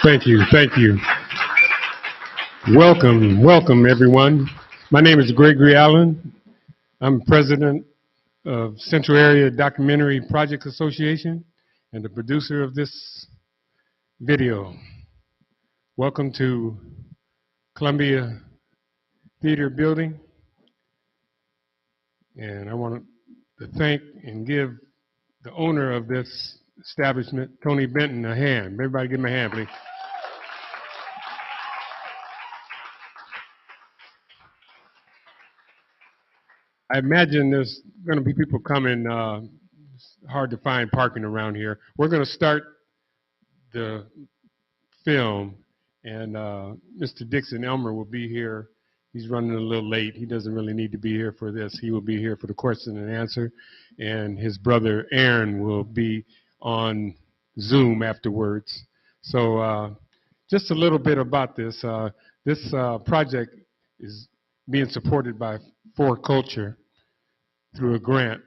Thank you. Thank you. Welcome, everyone. My name is Gregory Allen. I'm president of Central Area Documentary Project Association and the producer of this video. Welcome to Columbia Theater Building. And I want to thank and give the owner of this establishment, Tony Benton, a hand. Everybody give him a hand, please. I imagine there's going to be people coming. It's hard to find parking around here. We're going to start the film, and Mr. Dixon Elmer will be here. He's running a little late. He doesn't really need to be here for this. He will be here for the question and answer, and his brother Aaron will be on Zoom afterwards. So just a little bit about this. This project is being supported by For Culture through a grant.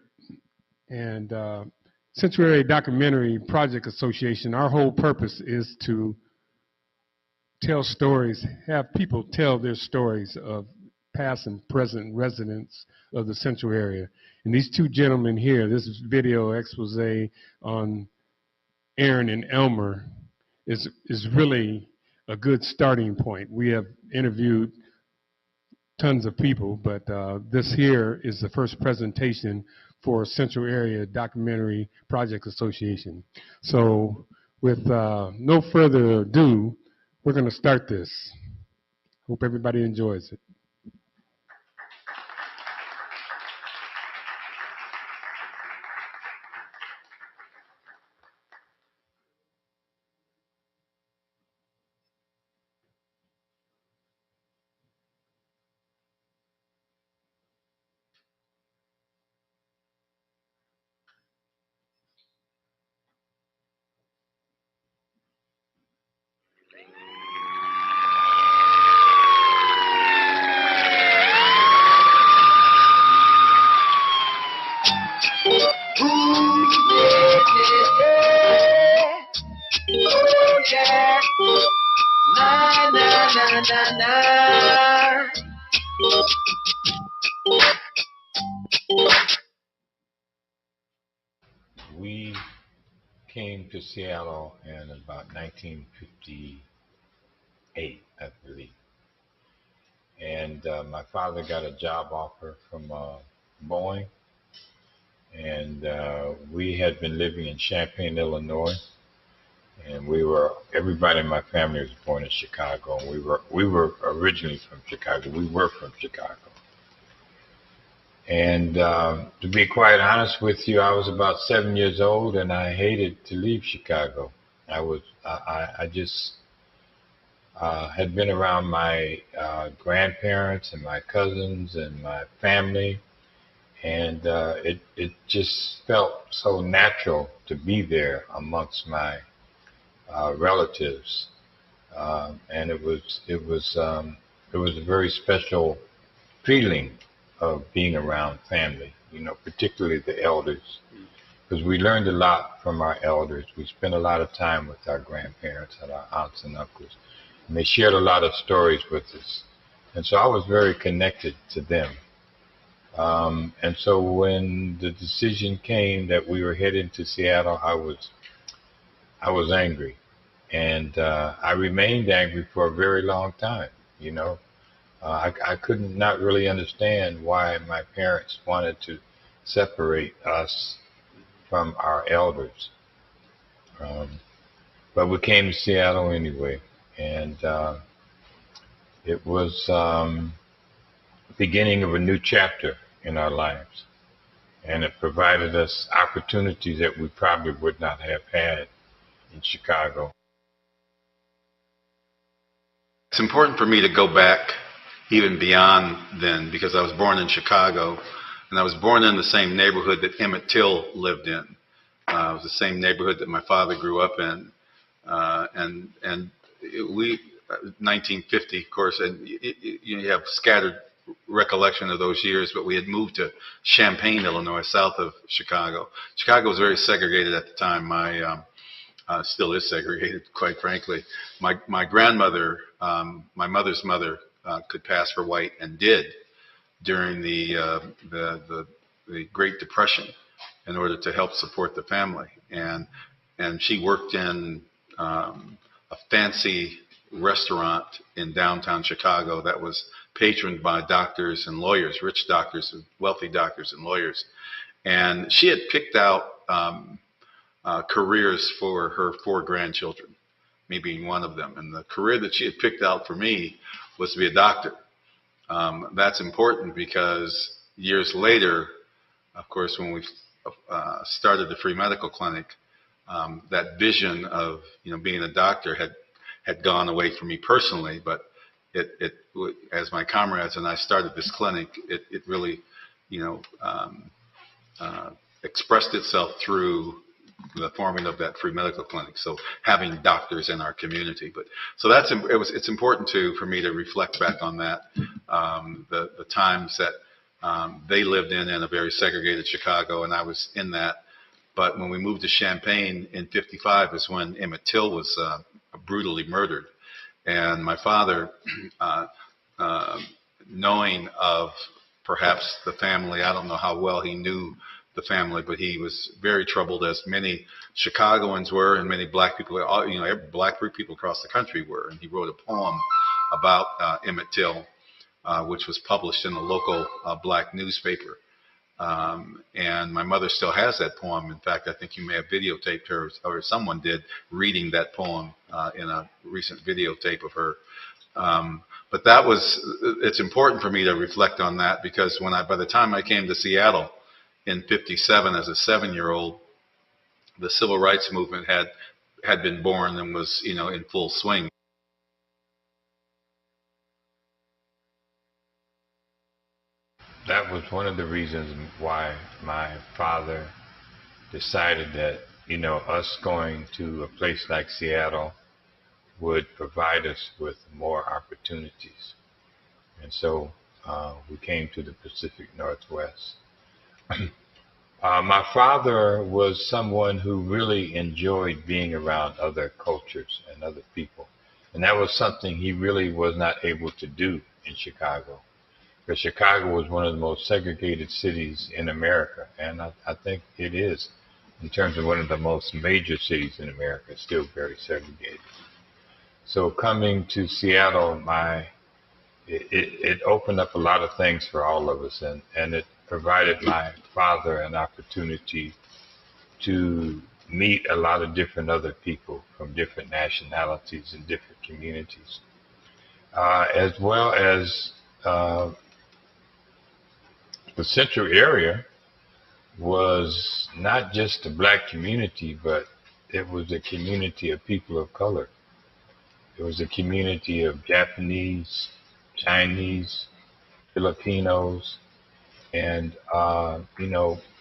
And Central Area Documentary Project Association, our whole purpose is to tell stories, have people tell their stories of past and present residents of the Central Area. And these two gentlemen here, this video expose on Aaron and Elmer is really a good starting point. We have interviewed tons of people, but this here is the first presentation for Central Area Documentary Project Association. So with no further ado, we're going to start this. Hope everybody enjoys it. We came to Seattle in about 1958, I believe. And my father got a job offer from Boeing. And we had been living in Champaign, Illinois. And everybody in my family was born in Chicago. And we were originally from Chicago. We were from Chicago. And to be quite honest with you, I was about 7 years old, and I hated to leave Chicago. I just had been around my grandparents and my cousins and my family, and it just felt so natural to be there amongst my relatives, and it was a very special feeling of being around family, particularly the elders, because we learned a lot from our elders. We spent a lot of time with our grandparents and our aunts and uncles, and they shared a lot of stories with us. And so I was very connected to them. And so when the decision came that we were heading to Seattle, I was angry, and I remained angry for a very long time, I couldn't not really understand why my parents wanted to separate us from our elders. But we came to Seattle anyway, and it was the beginning of a new chapter in our lives. And it provided us opportunities that we probably would not have had in Chicago. It's important for me to go back even beyond then, because I was born in Chicago, and I was born in the same neighborhood that Emmett Till lived in. It was the same neighborhood that my father grew up in, and we, 1950, of course, and you have scattered recollection of those years, but we had moved to Champaign, Illinois, south of Chicago. Chicago was very segregated at the time. still is segregated, quite frankly. My grandmother, my mother's mother, could pass for white and did during the Great Depression in order to help support the family. And she worked in a fancy restaurant in downtown Chicago that was patroned by doctors and lawyers, rich doctors, wealthy doctors and lawyers. And she had picked out careers for her 4 grandchildren, me being one of them. And the career that she had picked out for me was to be a doctor. That's important because years later, of course, when we started the free medical clinic, that vision of being a doctor had gone away from me personally. But it as my comrades and I started this clinic, it really expressed itself through the forming of that free medical clinic. So having doctors in our community, so it's important for me to reflect back on that, the times that they lived in a very segregated Chicago, and I was in that. But when we moved to Champaign in '55 is when Emmett Till was brutally murdered, and my father, knowing of perhaps the family, I don't know how well he knew the family, but he was very troubled, as many Chicagoans were, and many black people, black people across the country were. And he wrote a poem about Emmett Till, which was published in a local black newspaper. And my mother still has that poem. In fact, I think you may have videotaped her, or someone did, reading that poem in a recent videotape of her. But it's important for me to reflect on that, because by the time I came to Seattle in '57 as a 7-year-old, the civil rights movement had been born and was, in full swing. That was one of the reasons why my father decided that, us going to a place like Seattle would provide us with more opportunities. And so we came to the Pacific Northwest. My father was someone who really enjoyed being around other cultures and other people. And that was something he really was not able to do in Chicago. Because Chicago was one of the most segregated cities in America. And I think it is, in terms of one of the most major cities in America, still very segregated. So coming to Seattle, it opened up a lot of things for all of us, and it provided my father an opportunity to meet a lot of different other people from different nationalities and different communities, as well as the central area was not just a black community, but it was a community of people of color. It was a community of Japanese, Chinese, Filipinos, and,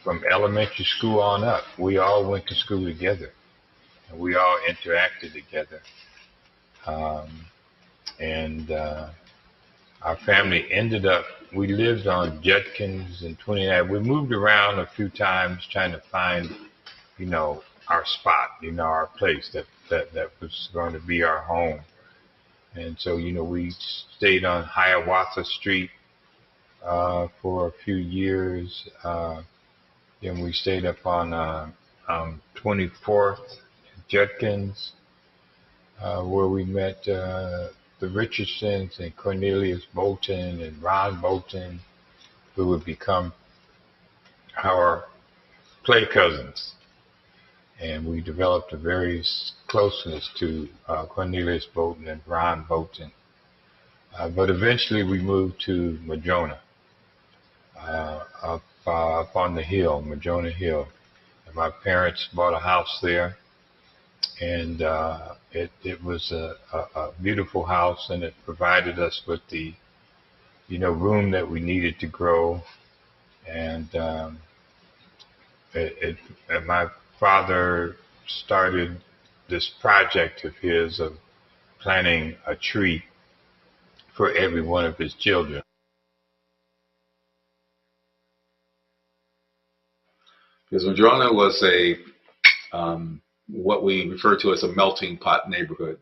from elementary school on up, we all went to school together, and we all interacted together. Our family we lived on Judkins and 29. We moved around a few times trying to find, our spot, our place that was going to be our home. And so, we stayed on Hiawatha Street for a few years. Then we stayed up on 24th Judkins, where we met the Richardsons and Cornelius Bolton and Ron Bolton, who would become our play cousins. And we developed a very closeness to Cornelius Bolton and Ron Bolton. But eventually we moved to Madrona, up on the hill, Madrona Hill. And my parents bought a house there, and it was a beautiful house, and it provided us with the, room that we needed to grow. And my father started this project of his of planting a tree for every one of his children. Because Madrona was what we refer to as a melting pot neighborhood.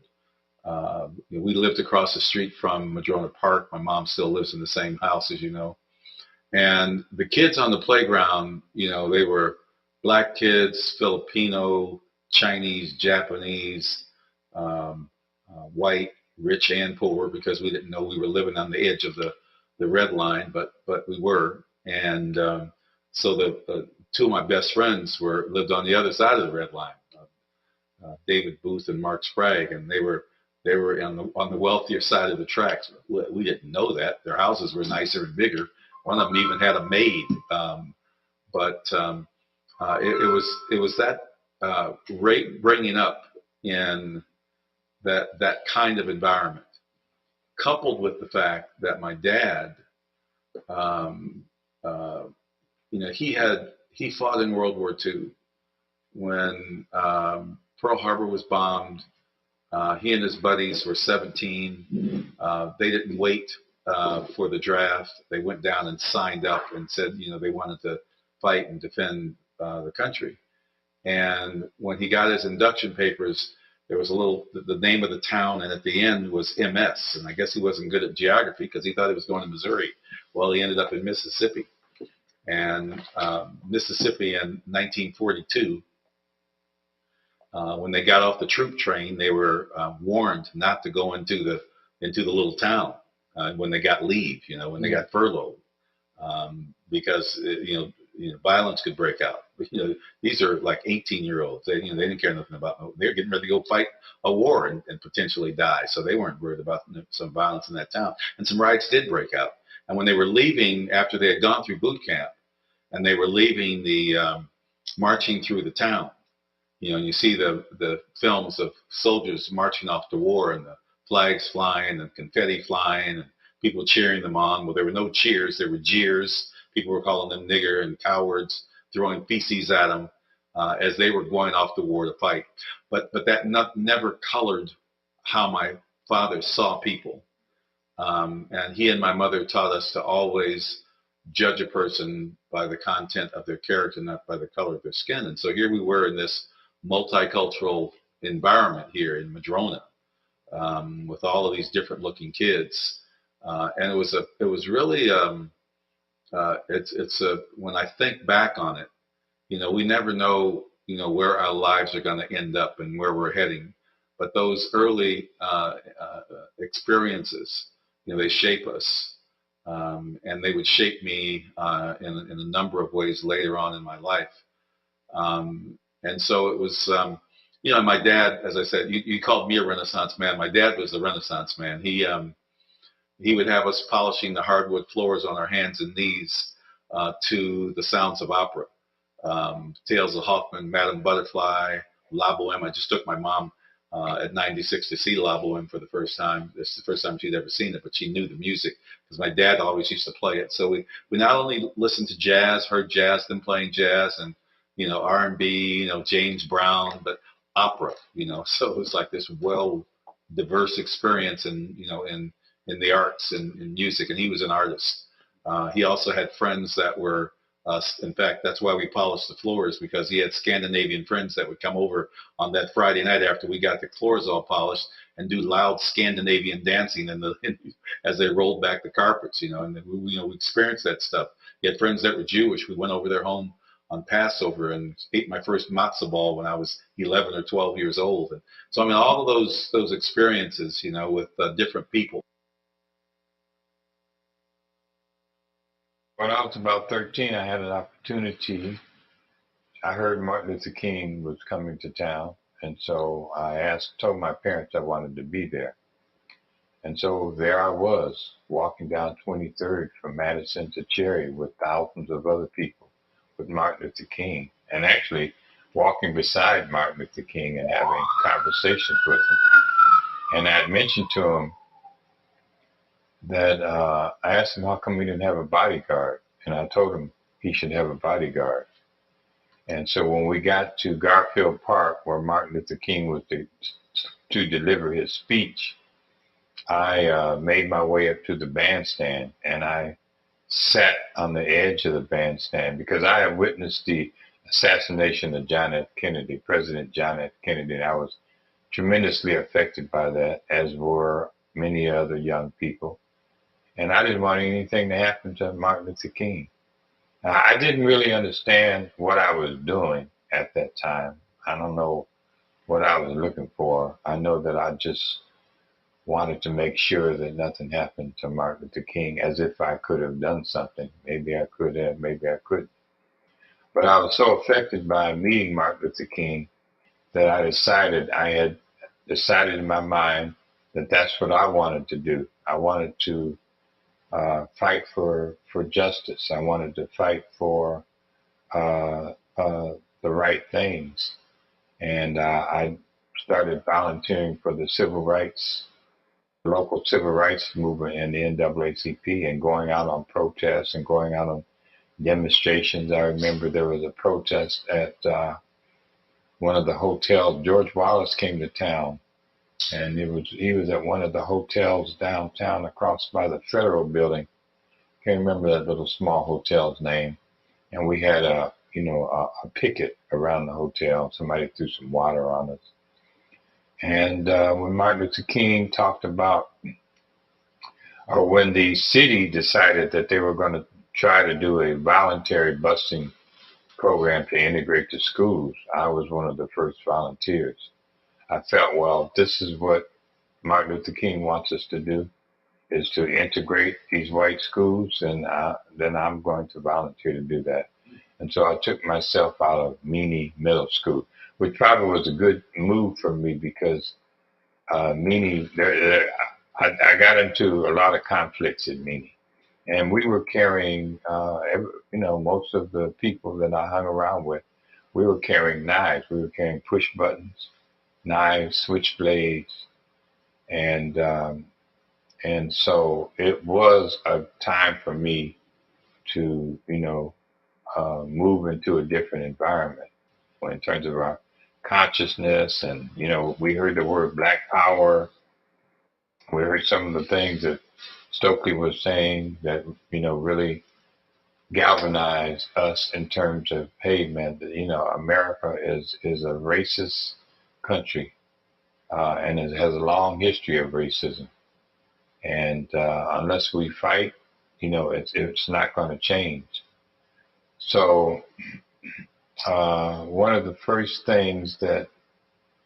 We lived across the street from Madrona Park. My mom still lives in the same house, as you know. And the kids on the playground, they were black kids, Filipino, Chinese, Japanese, white, rich and poor, because we didn't know we were living on the edge of the red line, but we were. And so the two of my best friends lived on the other side of the red line, David Booth and Mark Sprague, and they were on the wealthier side of the tracks. We didn't know that. Their houses were nicer and bigger. One of them even had a maid. It was that bringing up in that kind of environment, coupled with the fact that my dad, he fought in World War II when Pearl Harbor was bombed. He and his buddies were 17. They didn't wait for the draft. They went down and signed up and said, they wanted to fight and defend the country. And when he got his induction papers, there was the name of the town, and at the end was MS. And I guess he wasn't good at geography because he thought he was going to Missouri. Well, he ended up in Mississippi. And Mississippi in 1942, when they got off the troop train, they were warned not to go into the little town when they got leave, when they got furloughed, because violence could break out. These are like 18-year-olds. They didn't care nothing about. They're getting ready to go fight a war and potentially die. So they weren't worried about some violence in that town. And some riots did break out. And when they were leaving after they had gone through boot camp, and they were leaving the marching through the town, you see the films of soldiers marching off to war and the flags flying and confetti flying and people cheering them on. Well, there were no cheers. There were jeers. People were calling them nigger and cowards, throwing feces at them as they were going off to war to fight. But that never colored how my father saw people. And he and my mother taught us to always judge a person by the content of their character, not by the color of their skin. And so here we were in this multicultural environment here in Madrona, with all of these different looking kids. And it was really, when I think back on it, we never know, where our lives are going to end up and where we're heading. But those early experiences, they shape us. And they would shape me in a number of ways later on in my life. And so it was, my dad, as I said, you called me a Renaissance man. My dad was a Renaissance man. He would have us polishing the hardwood floors on our hands and knees to the sounds of opera. Tales of Hoffmann, Madame Butterfly, La Boheme. I just took my mom at 96 to see La Boheme for the first time. It's the first time she'd ever seen it, but she knew the music because my dad always used to play it. So we not only listened to jazz, heard jazz, them playing jazz, and R&B, James Brown, but opera. So it was like this diverse experience in the arts and in music. And he was an artist. He also had friends that were. In fact, that's why we polished the floors, because he had Scandinavian friends that would come over on that Friday night after we got the floors all polished and do loud Scandinavian dancing as they rolled back the carpets, and we experienced that stuff. He had friends that were Jewish. We went over their home on Passover and ate my first matzo ball when I was 11 or 12 years old. And so, all of those experiences, with different people. When I was about 13, I had an opportunity. I heard Martin Luther King was coming to town, and so I told my parents I wanted to be there. And so there I was, walking down 23rd from Madison to Cherry with thousands of other people with Martin Luther King, and actually walking beside Martin Luther King and having conversations with him. And I had mentioned to him that I asked him how come we didn't have a bodyguard, and I told him he should have a bodyguard. And so when we got to Garfield Park, where Martin Luther King was to deliver his speech, I made my way up to the bandstand, and I sat on the edge of the bandstand because I had witnessed the assassination of John F. Kennedy, President John F. Kennedy. And I was tremendously affected by that, as were many other young people. And I didn't want anything to happen to Martin Luther King. I didn't really understand what I was doing at that time. I don't know what I was looking for. I know that I just wanted to make sure that nothing happened to Martin Luther King, as if I could have done something. Maybe I could have, maybe I couldn't. But I was so affected by meeting Martin Luther King that I had decided in my mind that that's what I wanted to do. I wanted to fight for justice. I wanted to fight for the right things. And I started volunteering for the local civil rights movement in the NAACP, and going out on protests and going out on demonstrations. I remember there was a protest at one of the hotels. George Wallace came to town, and he was at one of the hotels downtown across by the Federal Building. Can't remember that little small hotel's name. And we had a picket around the hotel. Somebody threw some water on us. And when Martin Luther King talked about, or when the city decided that they were going to try to do a voluntary busing program to integrate the schools, I was one of the first volunteers. I felt, well, this is what Martin Luther King wants us to do, is to integrate these white schools, and then I'm going to volunteer to do that. And so I took myself out of Meany Middle School, which probably was a good move for me, because Meany, I got into a lot of conflicts at Meany. And we were carrying, most of the people that I hung around with, we were carrying knives. We were carrying push buttons, knives, switchblades, and so it was a time for me to, move into a different environment in terms of our consciousness. And, we heard the word Black Power. We heard some of the things that Stokely was saying that, really galvanized us in terms of, hey, man, America is a racist country, and it has a long history of racism. And unless we fight, it's not going to change. So one of the first things that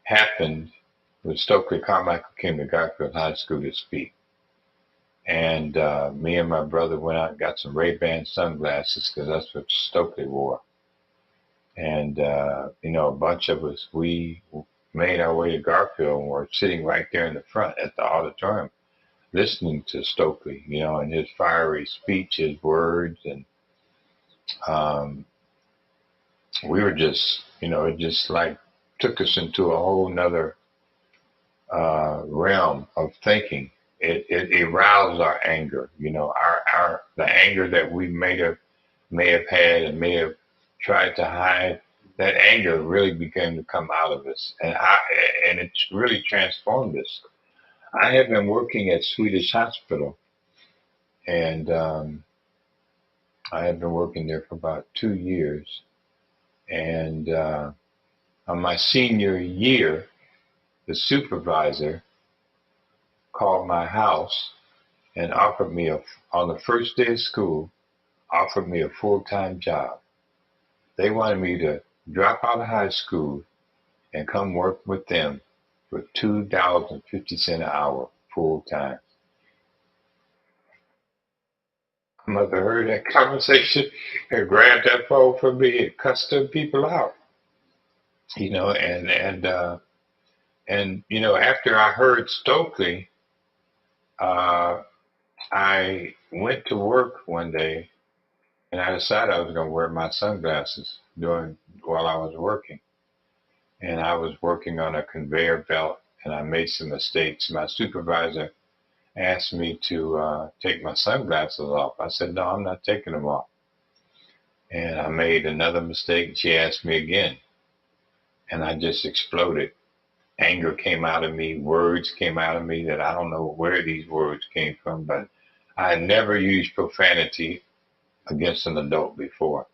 happened was Stokely Carmichael came to Garfield High School to speak. And me and my brother went out and got some Ray-Ban sunglasses, because that's what Stokely wore. And, a bunch of us, we made our way to Garfield, and we're sitting right there in the front at the auditorium, listening to Stokely, and his fiery speech, his words. And we were just, it just like took us into a whole nother realm of thinking. It aroused our anger, the anger that we may have had and may have tried to hide. That anger really began to come out of us, and it's really transformed us. I have been working at Swedish Hospital, and I have been working there for about 2 years. And on my senior year, the supervisor called my house and offered me on the first day of school, offered me a full-time job. They wanted me to drop out of high school and come work with them for $2.50 an hour full-time. My mother heard that conversation and grabbed that phone from me and cussed them people out. After I heard Stokely, I went to work one day, and I decided I was going to wear my sunglasses while I was working. And I was working on a conveyor belt, and I made some mistakes. My supervisor asked me to take my sunglasses off. I said, no, I'm not taking them off. And I made another mistake. She asked me again, and I just exploded. Anger came out of me, words came out of me that I don't know where these words came from, but I had never used profanity against an adult before.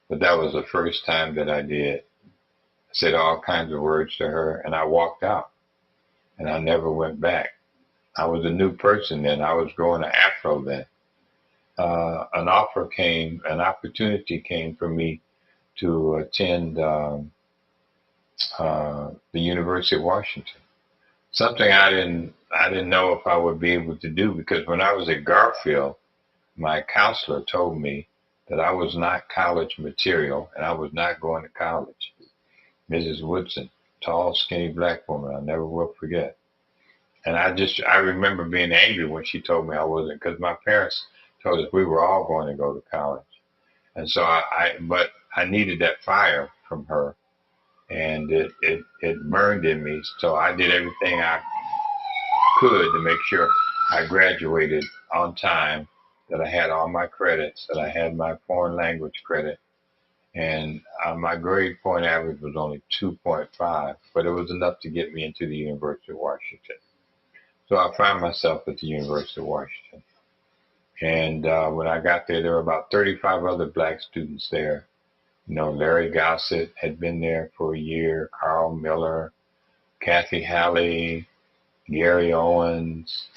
But that was the first time that I did. I said all kinds of words to her, and I walked out, and I never went back. I was a new person then. I was growing an afro then. An opportunity came for me to attend the University of Washington. Something I didn't know if I would be able to do, because when I was at Garfield, my counselor told me that I was not college material and I was not going to college. Mrs. Woodson, tall, skinny black woman, I never will forget. And I remember being angry when she told me I wasn't, because my parents told us we were all going to go to college. And so but I needed that fire from her, and it burned in me. So I did everything I could to make sure I graduated on time, that I had all my credits, that I had my foreign language credit. And my grade point average was only 2.5, but it was enough to get me into the University of Washington. So I found myself at the University of Washington. And when I got there, there were about 35 other black students there. You know, Larry Gossett had been there for a year, Carl Miller, Kathy Halley, Gary Owens,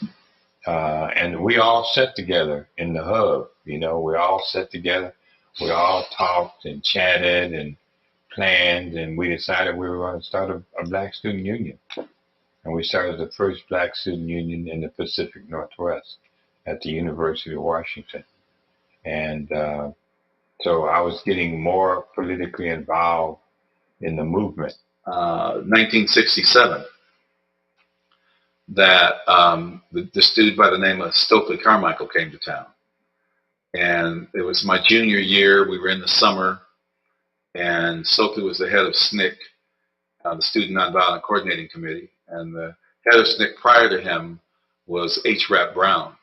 and we all sat together in the hub. You know, we all sat together. We all talked and chatted and planned, and we decided we were going to start a black student union. And we started the first black student union in the Pacific Northwest at the University of Washington. And so I was getting more politically involved in the movement. 1967, that this dude by the name of Stokely Carmichael came to town. And it was my junior year. We were in the summer, and Stokely was the head of SNCC, the Student Nonviolent Coordinating Committee. And the head of SNCC prior to him was H. Rap Brown.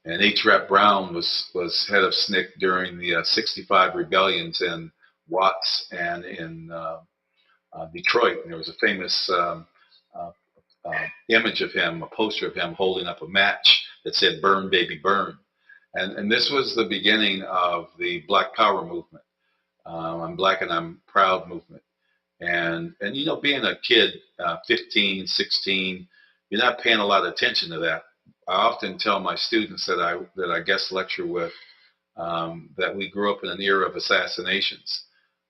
And H. Rap Brown was head of SNCC during the 65 rebellions in Watts and in Detroit. And there was a famous image of him, a poster of him holding up a match that said, "Burn, baby, burn." And this was the beginning of the Black Power movement. I'm Black and I'm Proud movement. And you know, being a kid, 15, 16, you're not paying a lot of attention to that. I often tell my students that I guest lecture with that we grew up in an era of assassinations.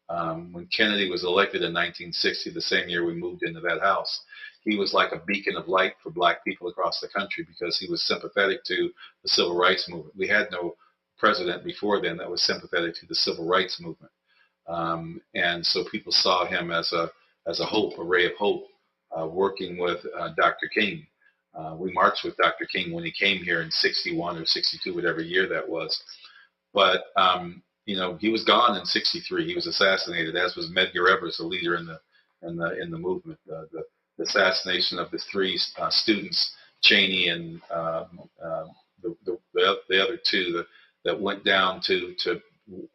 When Kennedy was elected in 1960, the same year we moved into that house, he was like a beacon of light for black people across the country because he was sympathetic to the civil rights movement. We had no president before then that was sympathetic to the civil rights movement. And so people saw him as a hope, a ray of hope, working with Dr. King. We marched with Dr. King when he came here in 61 or 62, whatever year that was. But, you know, he was gone in 63. He was assassinated, as was Medgar Evers, the leader in the movement. The assassination of the three students, Cheney and the other two that went down to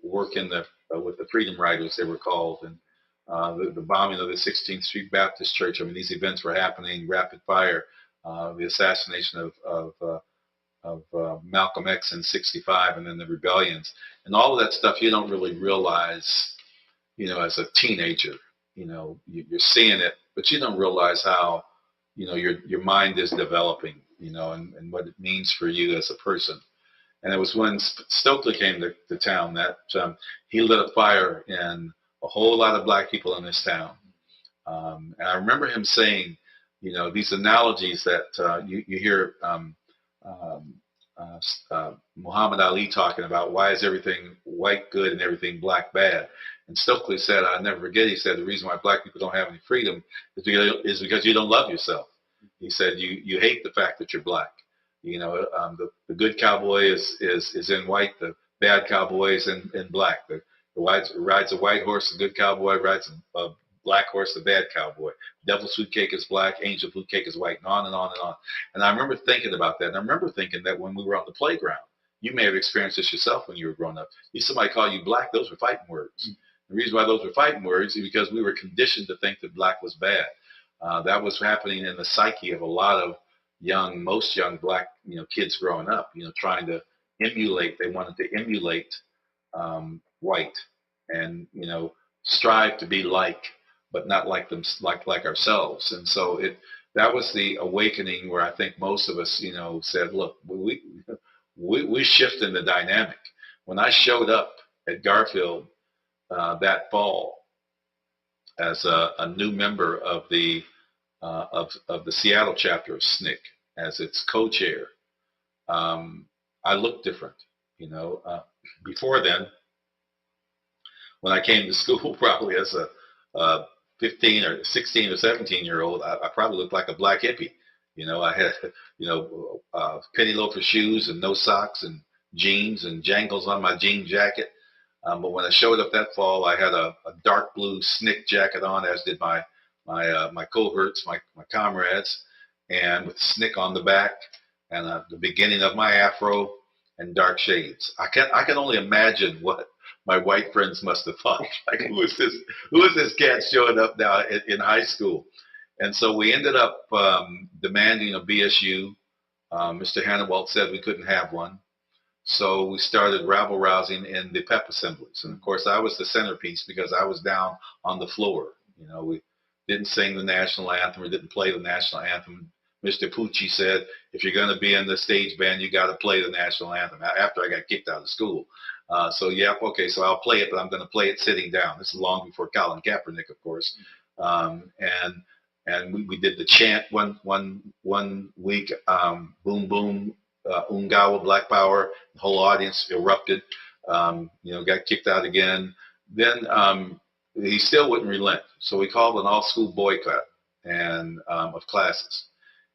work in with the Freedom Riders, they were called, and the bombing of the 16th Street Baptist Church. I mean, these events were happening rapid fire. The assassination of Malcolm X in 65, and then the rebellions, and all of that stuff you don't really realize, you know, as a teenager. You know, you're seeing it, but you don't realize how, you know, your mind is developing, you know, and what it means for you as a person. And it was when Stokely came to town that he lit a fire in a whole lot of black people in this town. And I remember him saying, you know, these analogies that you hear Muhammad Ali talking about, why is everything white good and everything black bad? And Stokely said, I'll never forget, he said, the reason why black people don't have any freedom is because you don't love yourself. He said, you hate the fact that you're black. You know, the good cowboy is in white, the bad cowboy is in black. The white rides a white horse, the good cowboy rides a black horse, the bad cowboy. Devil's food cake is black, angel food cake is white, and on and on and on. And I remember thinking about that, and I remember thinking that when we were on the playground, you may have experienced this yourself when you were growing up. If somebody called you black, those were fighting words. The reason why those were fighting words is because we were conditioned to think that black was bad. That was happening in the psyche of a lot of most young black, you know, kids growing up, you know, trying to emulate. They wanted to emulate white, and strive to be like, but not like them, like ourselves. And so that was the awakening where I think most of us, said, look, we shifting the dynamic. When I showed up at Garfield that fall as a new member of the Seattle chapter of SNCC, as its co-chair, I looked different. Before then, when I came to school, probably as a 15 or 16 or 17-year-old, I probably looked like a black hippie. I had, penny loafer shoes and no socks and jeans and jangles on my jean jacket. But when I showed up that fall, I had a dark blue SNCC jacket on, as did my cohorts, my comrades, and with SNCC on the back, and the beginning of my afro and dark shades. I can only imagine what my white friends must have thought. Like, who is this cat showing up now in high school? And so we ended up demanding a BSU. Mr. Hannawalt said we couldn't have one. So we started rabble-rousing in the PEP assemblies. And, of course, I was the centerpiece because I was down on the floor. We didn't sing the national anthem or didn't play the national anthem. Mr. Pucci said, if you're going to be in the stage band, you got to play the national anthem, after I got kicked out of school. So I'll play it, but I'm going to play it sitting down. This is long before Colin Kaepernick, of course. And we did the chant one week, boom, boom, Ungawa, Black Power. The whole audience erupted, got kicked out again. Then he still wouldn't relent. So we called an all-school boycott of classes.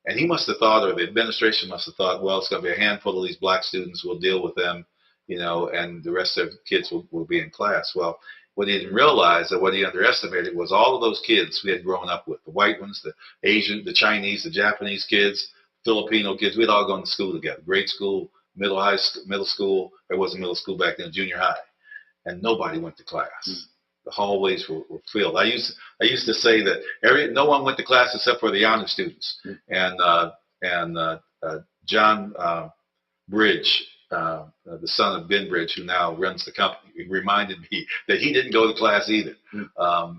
And he must have thought, or the administration must have thought, well, it's going to be a handful of these black students. We'll deal with them, and the rest of the kids will be in class. Well, what he didn't realize, or what he underestimated, was all of those kids we had grown up with, the white ones, the Asian, the Chinese, the Japanese kids, Filipino kids. We'd all gone to school together, grade school, middle school. There wasn't middle school back then, junior high. And nobody went to class. Mm-hmm. The hallways were filled. I used to say that no one went to class except for the honor students. And John Bridge, the son of Ben Bridge, who now runs the company, reminded me that he didn't go to class either.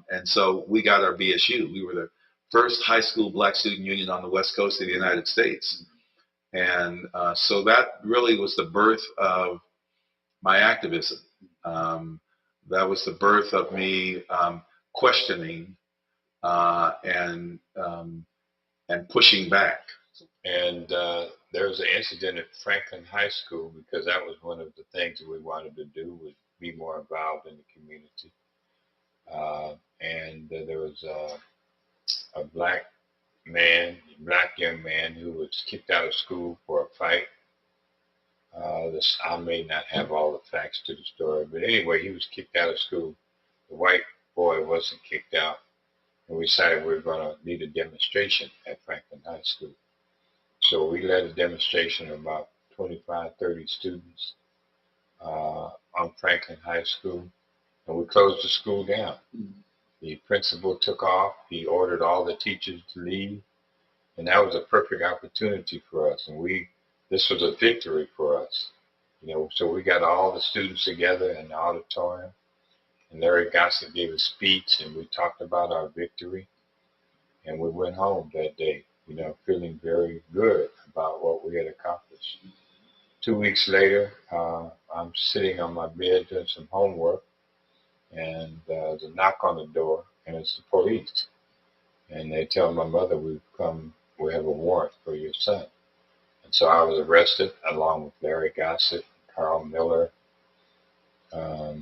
And so we got our BSU. We were the first high school black student union on the West Coast of the United States. And so that really was the birth of my activism. That was the birth of me questioning and pushing back. And there was an incident at Franklin High School, because that was one of the things that we wanted to do, was be more involved in the community. And there was a black young man who was kicked out of school for a fight. I may not have all the facts to the story, but anyway, he was kicked out of school. The white boy wasn't kicked out, and we decided we were going to lead a demonstration at Franklin High School. So we led a demonstration of about 25, 30 students on Franklin High School, and we closed the school down. Mm-hmm. The principal took off. He ordered all the teachers to leave, and that was a perfect opportunity for us. And this was a victory for us, So we got all the students together in the auditorium, and Larry Gossett gave a speech, and we talked about our victory, and we went home that day, feeling very good about what we had accomplished. 2 weeks later, I'm sitting on my bed doing some homework, and there's a knock on the door, and it's the police. And they tell my mother, we have a warrant for your son. And so I was arrested along with Larry Gossett, Carl Miller,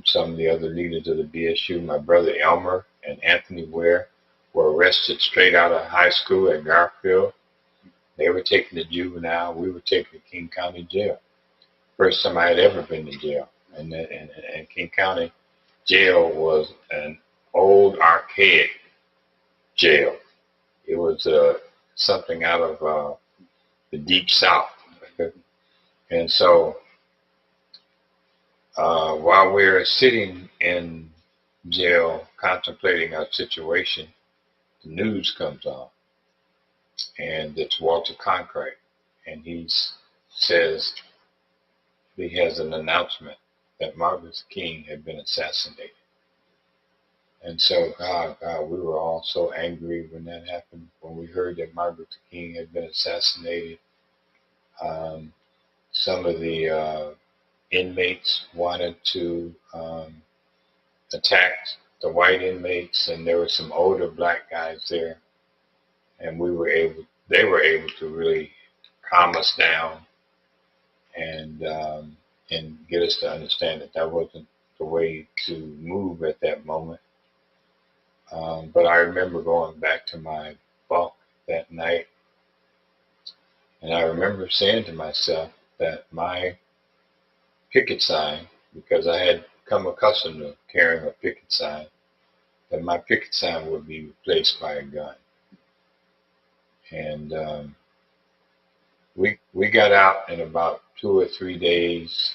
some of the other leaders of the BSU. My brother Elmer and Anthony Ware were arrested straight out of high school at Garfield. They were taken to juvenile. We were taken to King County Jail. First time I had ever been to jail. And King County Jail was an old, archaic jail. It was something out of the Deep South. And so while we're sitting in jail contemplating our situation, the news comes on, and it's Walter Cronkite, and he says he has an announcement that Martin Luther King had been assassinated. And so, God, we were all so angry when that happened. When we heard that Martin Luther King had been assassinated, some of the inmates wanted to attack the white inmates, and there were some older black guys there, and they were able to really calm us down and get us to understand that that wasn't the way to move at that moment. But I remember going back to my bunk that night, and I remember saying to myself that my picket sign, because I had come accustomed to carrying a picket sign, that my picket sign would be replaced by a gun. And we got out in about 2 or 3 days,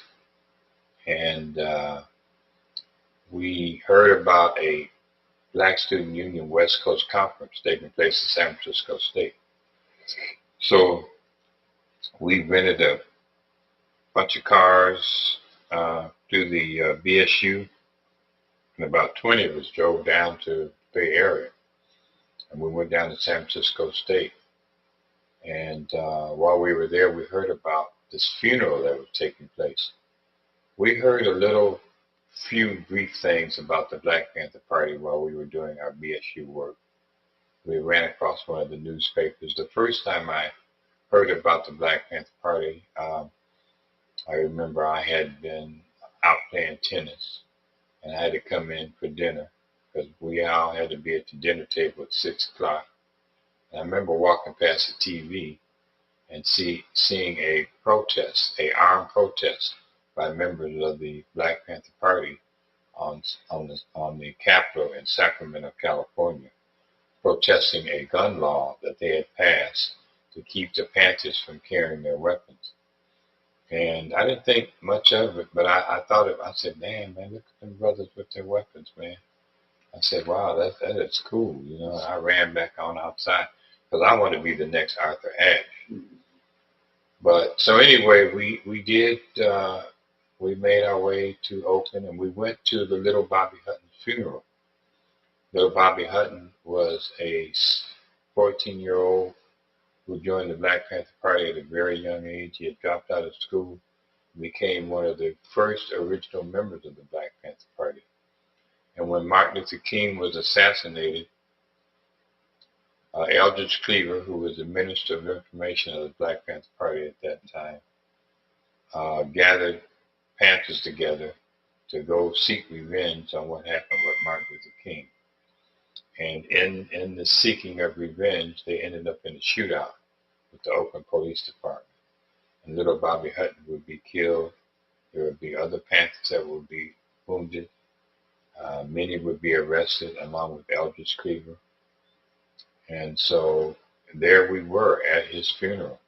and we heard about a Black Student Union West Coast Conference taking place in San Francisco State. So we rented a bunch of cars through the BSU, and about 20 of us drove down to the Bay Area, and we went down to San Francisco State. And while we were there, we heard about this funeral that was taking place. We heard a few brief things about the Black Panther Party while we were doing our BSU work. We ran across one of the newspapers. The first time I heard about the Black Panther Party, I remember I had been out playing tennis, and I had to come in for dinner because we all had to be at the dinner table at 6 o'clock. And I remember walking past the TV and seeing a protest, a armed protest by members of the Black Panther Party on the Capitol in Sacramento, California, protesting a gun law that they had passed to keep the Panthers from carrying their weapons. And I didn't think much of it, but I said, man, look at them brothers with their weapons, man. I said, wow, that is cool. You know, I ran back on outside because I want to be the next Arthur Ashe. But so anyway, we did, we made our way to Oakland, and we went to the little Bobby Hutton's funeral. Little Bobby Hutton was a 14-year-old who joined the Black Panther Party at a very young age. He had dropped out of school and became one of the first original members of the Black Panther Party. And when Martin Luther King was assassinated, Eldridge Cleaver, who was the Minister of Information of the Black Panther Party at that time, gathered Panthers together to go seek revenge on what happened with Martin Luther King. And in the seeking of revenge, they ended up in a shootout with the Oakland Police Department. And little Bobby Hutton would be killed. There would be other Panthers that would be wounded. Many would be arrested along with Eldridge Cleaver. And so there we were at his funeral,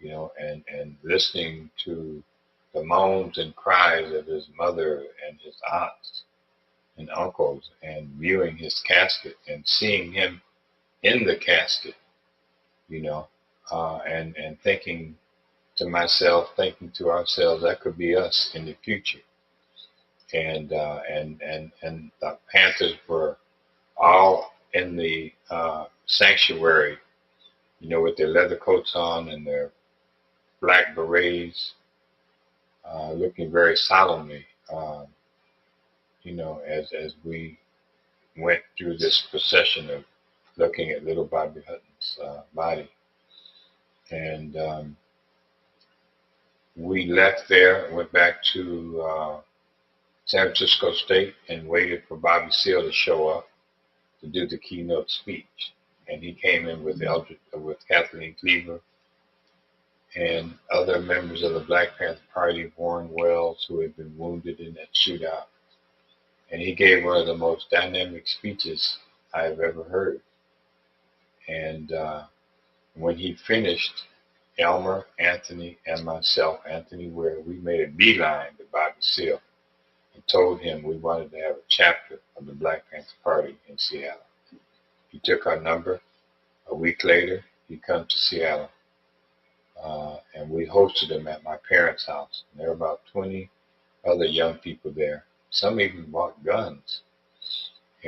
you know, and listening to the moans and cries of his mother and his aunts and uncles, and viewing his casket and seeing him in the casket, you know, and thinking to myself, thinking to ourselves, that could be us in the future. And the Panthers were all in the sanctuary, you know, with their leather coats on and their black berets, looking very solemnly, you know, as we went through this procession of looking at little Bobby Hutton's body. And we left there and went back to San Francisco State and waited for Bobby Seale to show up to do the keynote speech. And he came in with Kathleen Cleaver and other members of the Black Panther Party, Warren Wells, who had been wounded in that shootout. And he gave one of the most dynamic speeches I've ever heard. And when he finished, Elmer, Anthony, and myself, Anthony Ware, we made a beeline to Bobby Seale and told him we wanted to have a chapter of the Black Panther Party in Seattle. He took our number. A week later, he come to Seattle, and we hosted him at my parents' house. And there were about 20 other young people there. Some even bought guns.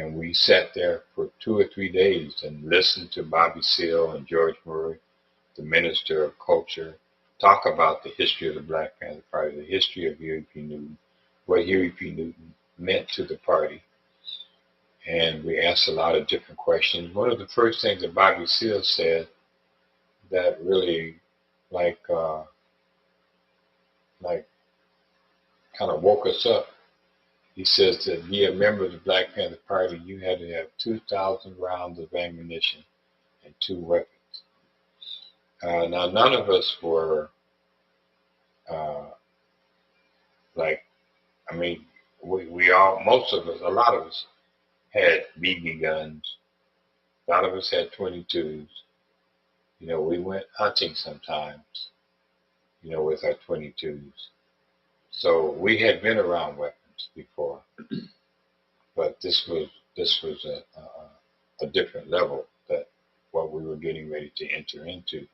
And we sat there for 2 or 3 days and listened to Bobby Seale and George Murray, the Minister of Culture, talk about the history of the Black Panther Party, the history of Huey P. Newton, what Huey P. Newton meant to the party. And we asked a lot of different questions. One of the first things that Bobby Seale said that really kind of woke us up. He says that to be a member of the Black Panther Party, you had to have 2,000 rounds of ammunition and 2 weapons. Now, none of us were most of us, a lot of us had BB guns. A lot of us had 22s. You know, we went hunting sometimes, you know, with our 22s. So we had been around weapons before, but this was a different level that what we were getting ready to enter into.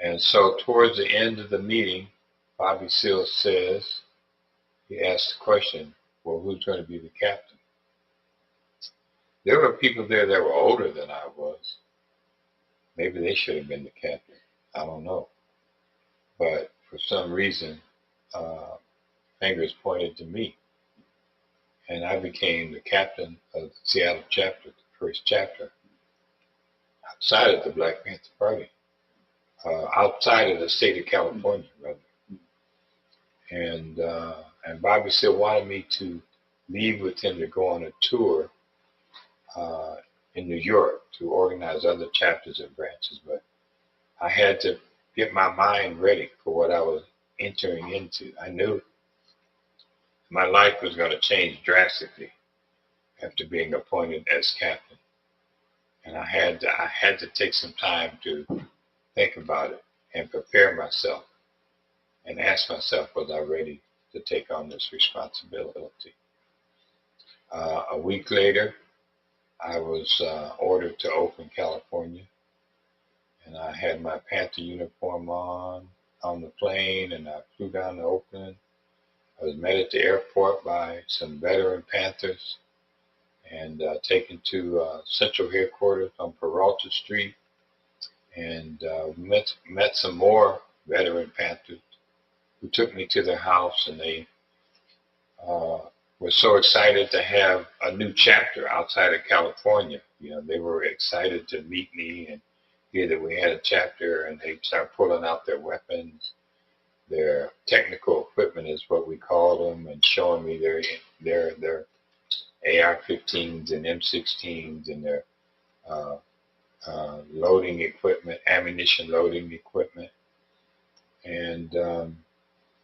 And so towards the end of the meeting, Bobby Seale says, he asked the question, well, who's going to be the captain? There were people there that were older than I was. Maybe they should have been the captain. I don't know. But for some reason, fingers pointed to me. And I became the captain of the Seattle chapter, the first chapter, outside of the Black Panther Party, outside of the state of California, rather. And Bobby still wanted me to leave with him to go on a tour in New York to organize other chapters and branches, but I had to get my mind ready for what I was entering into. I knew my life was going to change drastically after being appointed as captain, and I had to take some time to think about it and prepare myself and ask myself, was I ready to take on this responsibility? A week later, I was ordered to Oakland, California, and I had my Panther uniform on the plane, and I flew down to Oakland. I was met at the airport by some veteran Panthers and taken to central headquarters on Peralta Street, and met some more veteran Panthers who took me to their house, and they were so excited to have a new chapter outside of California. You know, they were excited to meet me and hear that we had a chapter, and they started pulling out their weapons, their technical equipment is what we call them, and showing me their AR-15s and M16s and their loading equipment, ammunition loading equipment.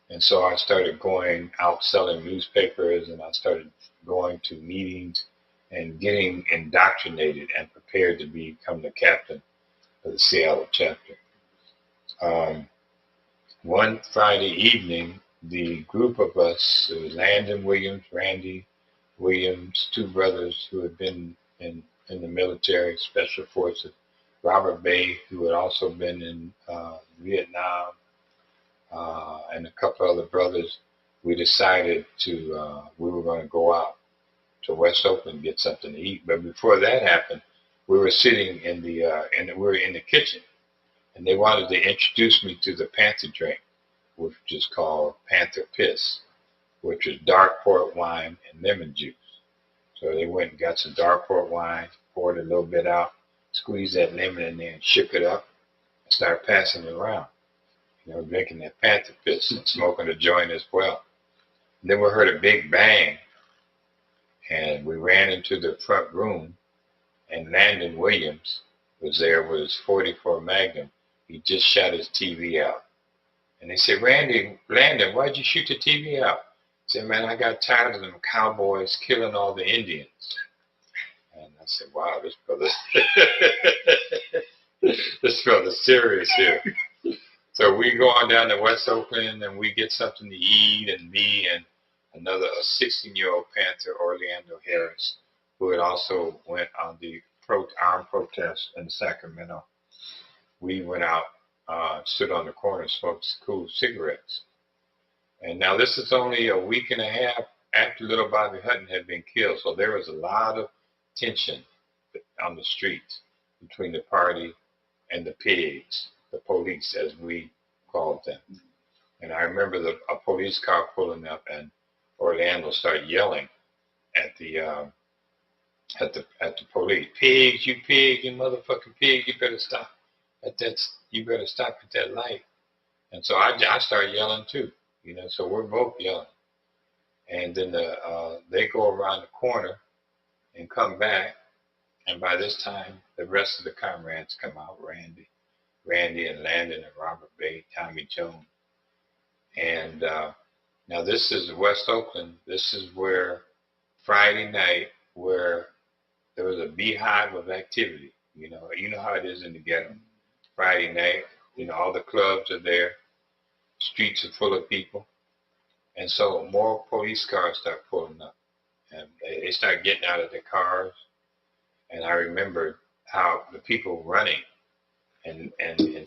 And so I started going out selling newspapers, and I started going to meetings and getting indoctrinated and prepared to become the captain of the Seattle chapter. One Friday evening, the group of us, Landon Williams, Randy Williams, 2 brothers who had been in the military, special forces, Robert Bay, who had also been in Vietnam, and a couple other brothers, we decided we were going to go out to West Oakland and get something to eat. But before that happened, we were sitting we were in the kitchen, and they wanted to introduce me to the Panther drink, which is called Panther Piss, which is dark port wine and lemon juice. So they went and got some dark port wine, poured a little bit out, squeezed that lemon in there and shook it up, and started passing it around. You know, drinking that Panther Piss and smoking a joint as well. And then we heard a big bang, and we ran into the front room, and Landon Williams was there with his .44 Magnum. He just shot his TV out. And they said, Landon, why'd you shoot the TV out? I said, man, I got tired of them cowboys killing all the Indians. And I said, wow, this brother's serious here. So we go on down to West Oakland, and we get something to eat, and me and a 16-year-old Panther, Orlando Harris, who had also went on the armed protest in Sacramento. We went out, stood on the corner, smoked cool cigarettes. And now this is only a week and a half after little Bobby Hutton had been killed, so there was a lot of tension on the streets between the party and the pigs, the police, as we called them. And I remember a police car pulling up, and Orlando started yelling at the police, "Pigs, you pig, you motherfucking pig! You better stop at that! You better stop at that light!" And so I started yelling too, So we're both yelling, and then they go around the corner and come back, and by this time the rest of the comrades come out, Randy and Landon and Robert Bay, Tommy Jones. And now this is West Oakland. This is where Friday night, where there was a beehive of activity. You know how it is in the ghetto. Friday night, all the clubs are there. Streets are full of people. And so more police cars start pulling up. And they start getting out of their cars. And I remember how the people running and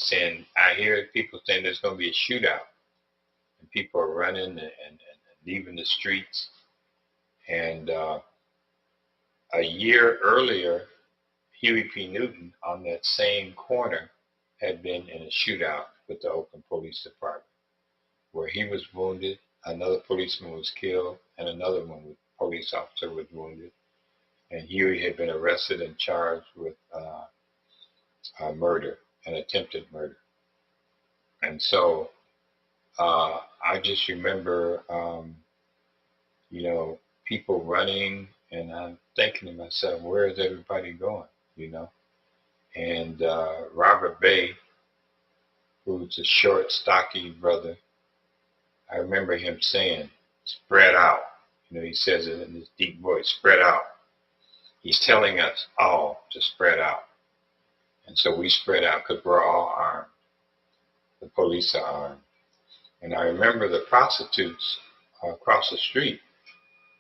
saying, I hear people saying there's going to be a shootout. And people are running and leaving the streets. And a year earlier, Huey P. Newton on that same corner had been in a shootout with the Oakland Police Department, where he was wounded, another policeman was killed, and another police officer was wounded. And Huey had been arrested and charged with murder, an attempted murder. And so I just remember, people running, and I'm thinking to myself, where is everybody going, And Robert Bay, who's a short, stocky brother, I remember him saying, spread out. He says it in his deep voice, spread out. He's telling us all to spread out. And so we spread out because we're all armed. The police are armed. And I remember the prostitutes across the street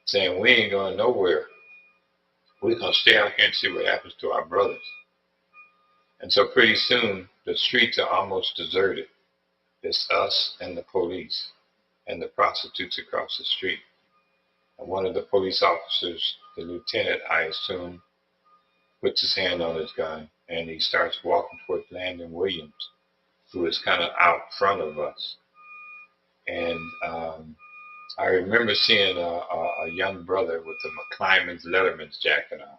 saying, we ain't going nowhere. We're going to stay out here and see what happens to our brothers. And so pretty soon, the streets are almost deserted. It's us and the police and the prostitutes across the street. And one of the police officers, the lieutenant, I assume, puts his hand on his gun, and he starts walking towards Landon Williams, who is kind of out front of us. And I remember seeing a young brother with a McClymon's Letterman's jacket on,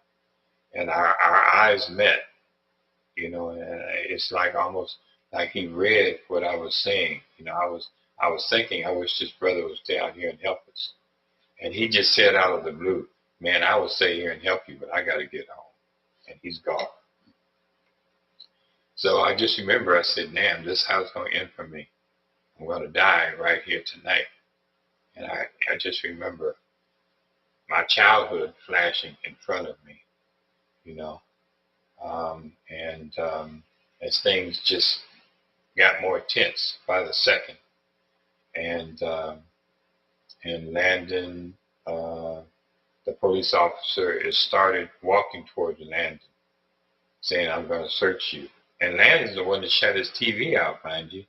and our eyes met, and it's like almost like he read what I was saying. I was thinking, I wish this brother would stay out here and help us. And he just said out of the blue, man, I will stay here and help you, but I got to get home. And he's gone. So I just remember, I said, damn, this is how it's going to end for me. I'm going to die right here tonight. And I just remember my childhood flashing in front of me, as things just got more tense by the second. And Landon, the police officer, started walking towards Landon, saying, I'm going to search you. And Landon's the one that shut his TV out, mind you.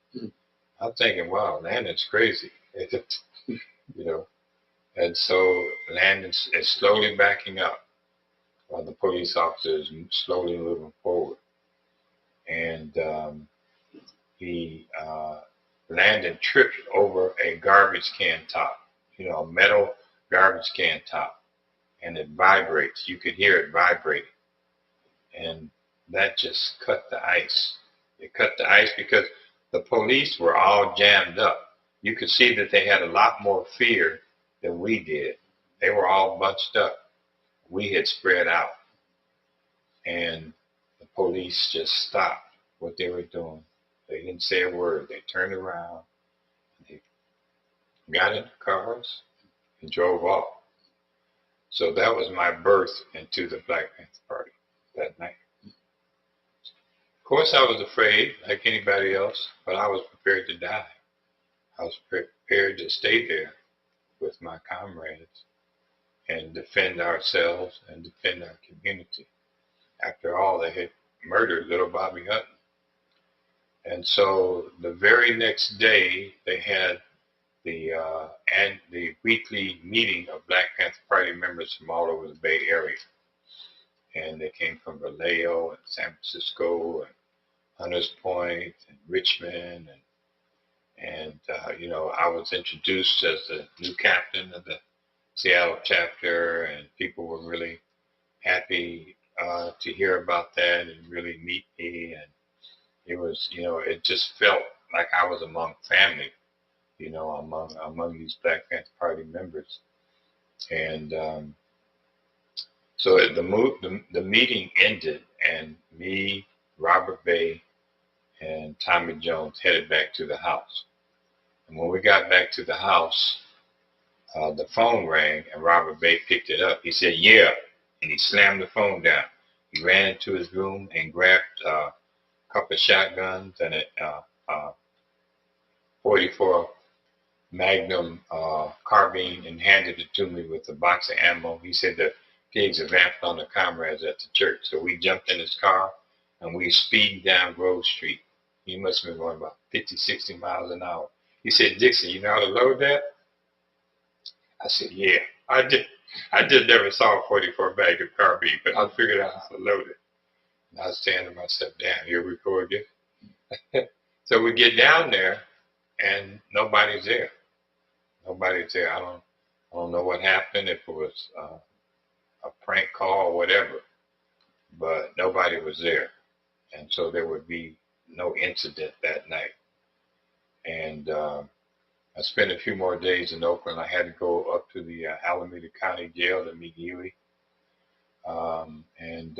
I'm thinking, wow, Landon's crazy. And so Landon is slowly backing up while the police officer is slowly moving forward. And Landon tripped over a garbage can top, a metal garbage can top, and it vibrates. You could hear it vibrating. And that just cut the ice. It cut the ice because the police were all jammed up. You could see that they had a lot more fear than we did. They were all bunched up. We had spread out. And the police just stopped what they were doing. They didn't say a word. They turned around, they got in the cars, and drove off. So that was my birth into the Black Panther Party that night. Of course, I was afraid, like anybody else, but I was prepared to die. I was prepared to stay there with my comrades and defend ourselves and defend our community. After all, they had murdered little Bobby Hutton. And so the very next day, they had and the weekly meeting of Black Panther Party members from all over the Bay Area. And they came from Vallejo and San Francisco and Hunters Point and Richmond. And I was introduced as the new captain of the Seattle chapter, and people were really happy to hear about that and really meet me. And it was, it just felt like I was among family, among these Black Panther Party members. And so the meeting ended, and me, Robert Bay, and Tommy Jones headed back to the house. And when we got back to the house, the phone rang, and Robert Bay picked it up. He said, "Yeah," and he slammed the phone down. He ran into his room and grabbed a couple of shotguns and a 44 Magnum carbine and handed it to me with a box of ammo. He said the pigs have vamped on the comrades at the church. So we jumped in his car and we speeded down Grove Street. He must have been going about 50, 60 miles an hour. He said, "Dixon, you know how to load that?" I said, "Yeah, I did. I just never saw a 44 Magnum carbine, but I figured out how to load it." And I was saying to myself, "Damn, here we go again." So we get down there and nobody's there. Nobody's there. I don't know what happened, if it was a prank call or whatever, but nobody was there. And so there would be no incident that night. And I spent a few more days in Oakland. I had to go up to the Alameda County Jail to meet Huey. And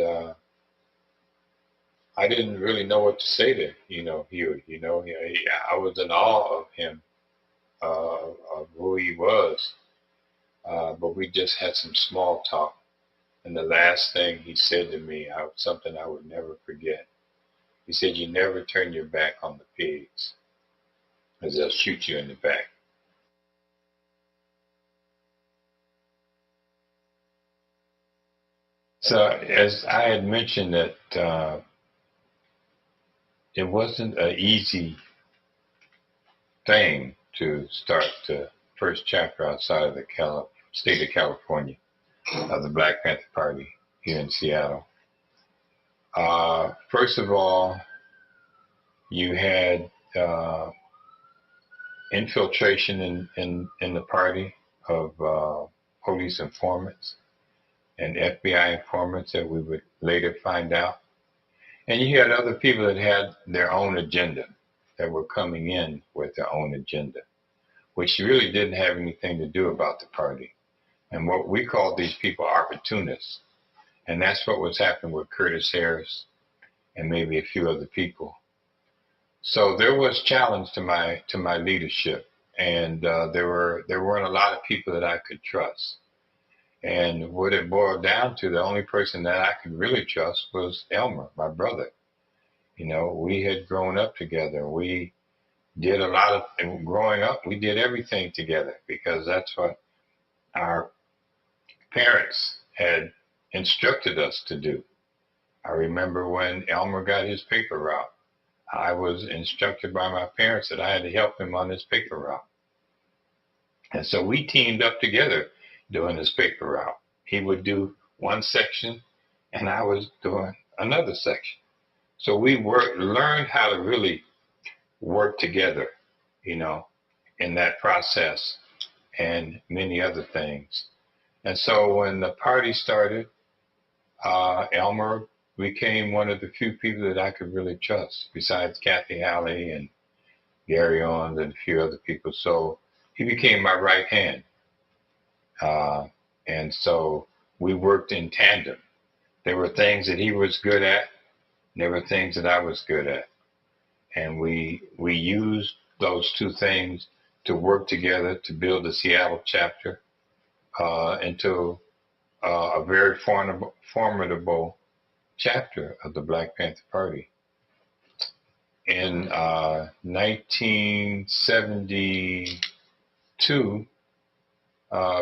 I didn't really know what to say to, Huey. I was in awe of him, of who he was. But we just had some small talk. And the last thing he said to me, something I would never forget. He said, "You never turn your back on the pigs, because they'll shoot you in the back." So as I had mentioned that it wasn't an easy thing to start the first chapter outside of the state of California of the Black Panther Party here in Seattle. First of all, you had infiltration in the party of police informants and FBI informants that we would later find out. And you had other people that had their own agenda, that were coming in with their own agenda, which really didn't have anything to do about the party. And what we called these people opportunists. And that's what was happening with Curtis Harris and maybe a few other people. So there was challenge to my leadership, and there weren't a lot of people that I could trust. And what it boiled down to, the only person that I could really trust was Elmer, my brother. We had grown up together. We did and growing up, we did everything together because that's what our parents had instructed us to do. I remember when Elmer got his paper route, I was instructed by my parents that I had to help him on his paper route. And so we teamed up together doing his paper route. He would do one section and I was doing another section. So we learned how to really work together, in that process and many other things. And so when the party started, Elmer became one of the few people that I could really trust, besides Kathy Halley and Gary Owens and a few other people. So he became my right hand. And so we worked in tandem. There were things that he was good at. There were things that I was good at. And we used those two things to work together to build the Seattle chapter into a very formidable chapter of the Black Panther Party. In 1972,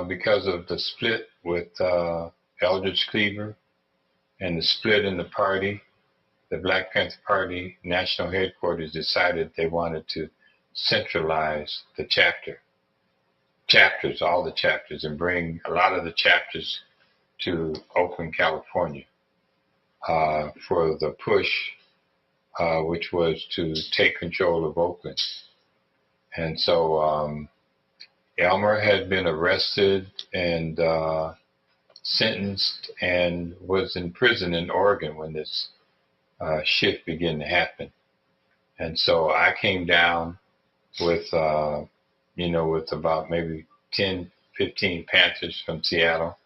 because of the split with Eldridge Cleaver and the split in the party, the Black Panther Party national headquarters decided they wanted to centralize the chapter. chapters, all the chapters, and bring a lot of the chapters to Oakland, California, for the push, which was to take control of Oakland. And so Elmer had been arrested and sentenced and was in prison in Oregon when this shift began to happen. And so I came down with, with about maybe 10, 15 Panthers from Seattle,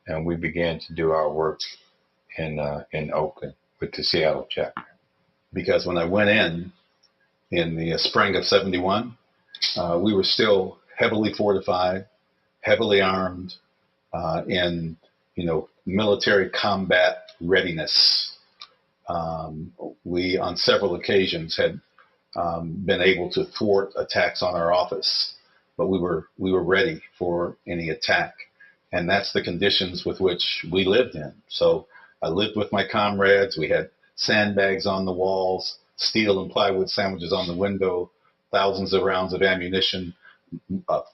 and we began to do our work in Oakland with the Seattle chapter. Because when I went in the spring of '71, we were still heavily fortified, heavily armed, in military combat readiness. We on several occasions had been able to thwart attacks on our office, but we were ready for any attack, and that's the conditions with which we lived in. So I lived with my comrades. We had sandbags on the walls, steel and plywood sandwiches on the window, thousands of rounds of ammunition,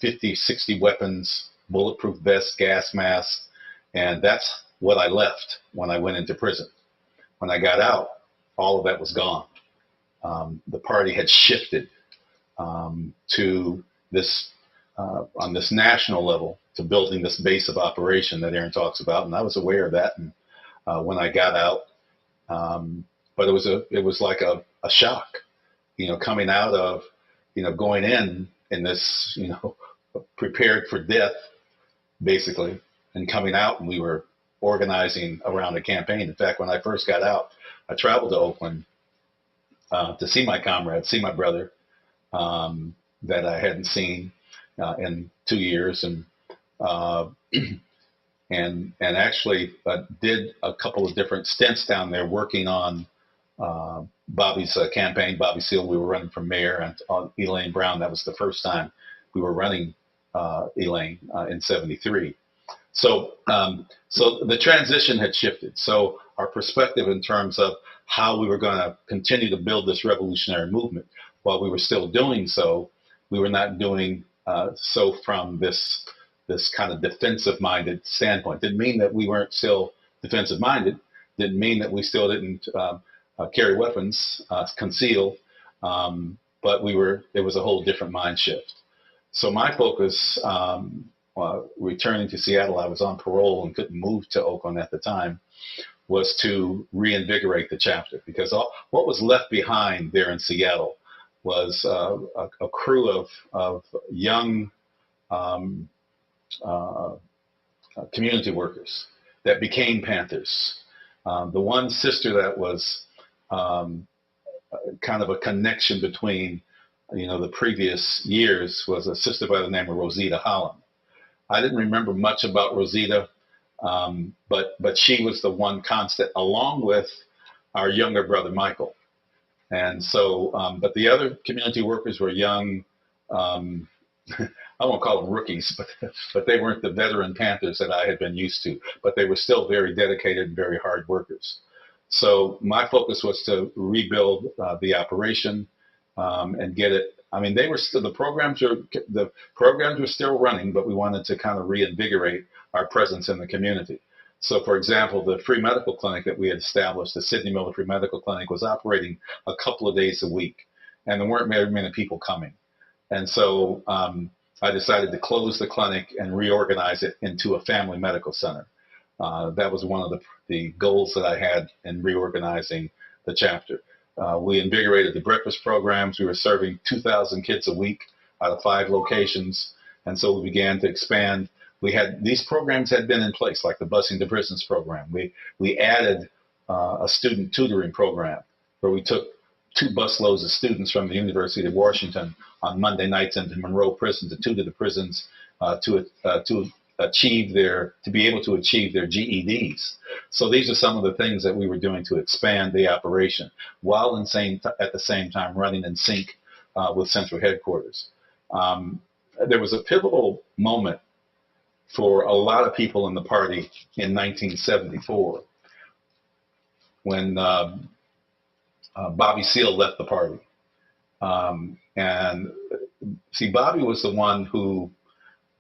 50, 60 weapons, bulletproof vests, gas masks, and that's what I left when I went into prison. When I got out, all of that was gone. The party had shifted to this, on this national level, to building this base of operation that Aaron talks about, and I was aware of that. And when I got out, but it was like a shock, coming out of, going in this, prepared for death, basically, and coming out, and we were organizing around a campaign. In fact, when I first got out, I traveled to Oakland to see my comrades, see my brother that I hadn't seen in 2 years, and actually did a couple of different stints down there working on Bobby's campaign. Bobby Seale, we were running for mayor, and on Elaine Brown, that was the first time we were running Elaine in '73. So the transition had shifted. So our perspective in terms of how we were going to continue to build this revolutionary movement, while we were still doing so, we were not doing so from this kind of defensive-minded standpoint. Didn't mean that we weren't still defensive-minded. Didn't mean that we still didn't carry weapons, conceal, but it was a whole different mind shift. So my focus, returning to Seattle, I was on parole and couldn't move to Oakland at the time, was to reinvigorate the chapter, because what was left behind there in Seattle was a crew of young community workers that became Panthers. The one sister that was kind of a connection between the previous years was a sister by the name of Rosita Holland. I didn't remember much about Rosita, but she was the one constant, along with our younger brother Michael. And so, but the other community workers were young. I won't call them rookies, but they weren't the veteran Panthers that I had been used to. But they were still very dedicated and very hard workers. So my focus was to rebuild the operation and get it. I mean, the programs were still running, but we wanted to kind of reinvigorate our presence in the community. So, for example, the free medical clinic that we had established, the Sidney Miller Free Medical Clinic, was operating a couple of days a week, and there weren't very many people coming. And so I decided to close the clinic and reorganize it into a family medical center. That was one of the goals that I had in reorganizing the chapter. We invigorated the breakfast programs. We were serving 2,000 kids a week out of 5 locations. And so we began to expand. These programs had been in place, like the Busing to Prisons program. We added a student tutoring program where we took 2 busloads of students from the University of Washington on Monday nights into Monroe Prison to tutor the prisons to be able to achieve their GEDs. So these are some of the things that we were doing to expand the operation, while at the same time running in sync with central headquarters. There was a pivotal moment for a lot of people in the party in 1974 when Bobby Seale left the party. And see, Bobby was the one who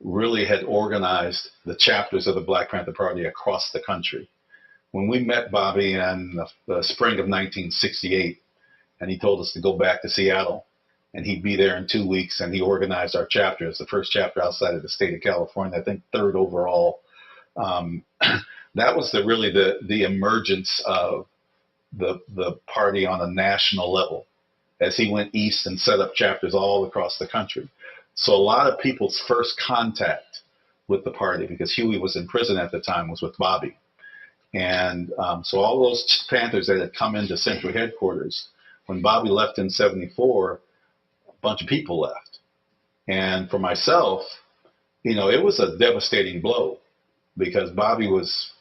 really had organized the chapters of the Black Panther Party across the country. When we met Bobby in the spring of 1968, and he told us to go back to Seattle, and he'd be there in 2 weeks, and he organized our chapter. It's the first chapter outside of the state of California, I think third overall. That was really the emergence of the party on a national level, as he went east and set up chapters all across the country. So a lot of people's first contact with the party, because Huey was in prison at the time, was with Bobby. And so all those Panthers that had come into Central Headquarters, when Bobby left in 74, a bunch of people left. And for myself, it was a devastating blow, because Bobby was,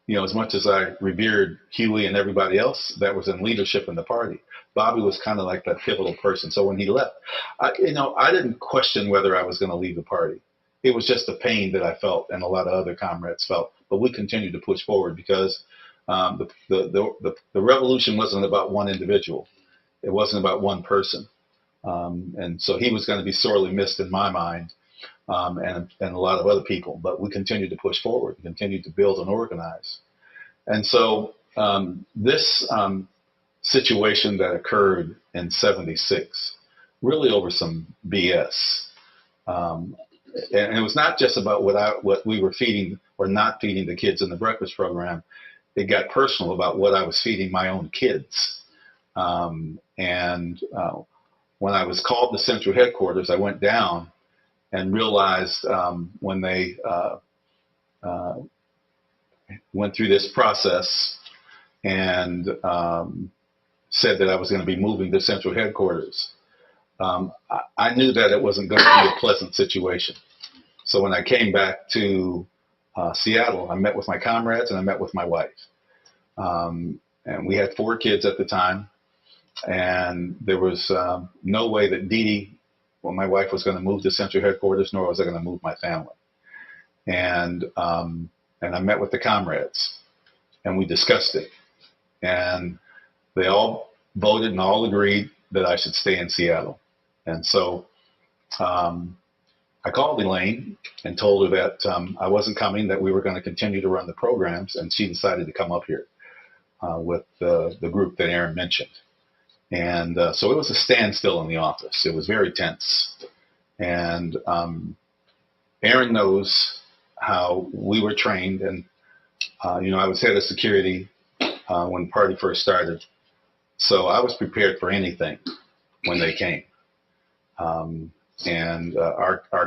as much as I revered Huey and everybody else that was in leadership in the party, Bobby was kind of like that pivotal person. So when he left, I didn't question whether I was going to leave the party. It was just the pain that I felt, and a lot of other comrades felt. But we continued to push forward, because the revolution wasn't about one individual. It wasn't about one person. And so he was going to be sorely missed in my mind, and a lot of other people. But we continued to push forward, continued to build and organize. And so this situation that occurred in 76, really over some BS. And it was not just about what we were feeding or not feeding the kids in the breakfast program. It got personal about what I was feeding my own kids. When I was called to Central Headquarters, I went down and realized when they went through this process and said that I was going to be moving to Central Headquarters, I knew that it wasn't going to be a pleasant situation. So when I came back to Seattle, I met with my comrades and I met with my wife. And we had 4 kids at the time. And there was no way that Dee Dee, my wife, was going to move to Central Headquarters, nor was I going to move my family. And I met with the comrades, and we discussed it. And they all voted and all agreed that I should stay in Seattle. And so I called Elaine and told her that I wasn't coming, that we were going to continue to run the programs, and she decided to come up here with the group that Aaron mentioned. And so it was a standstill in the office. It was very tense. And Aaron knows how we were trained. And, I was head of security when the party first started. So I was prepared for anything when they came. Our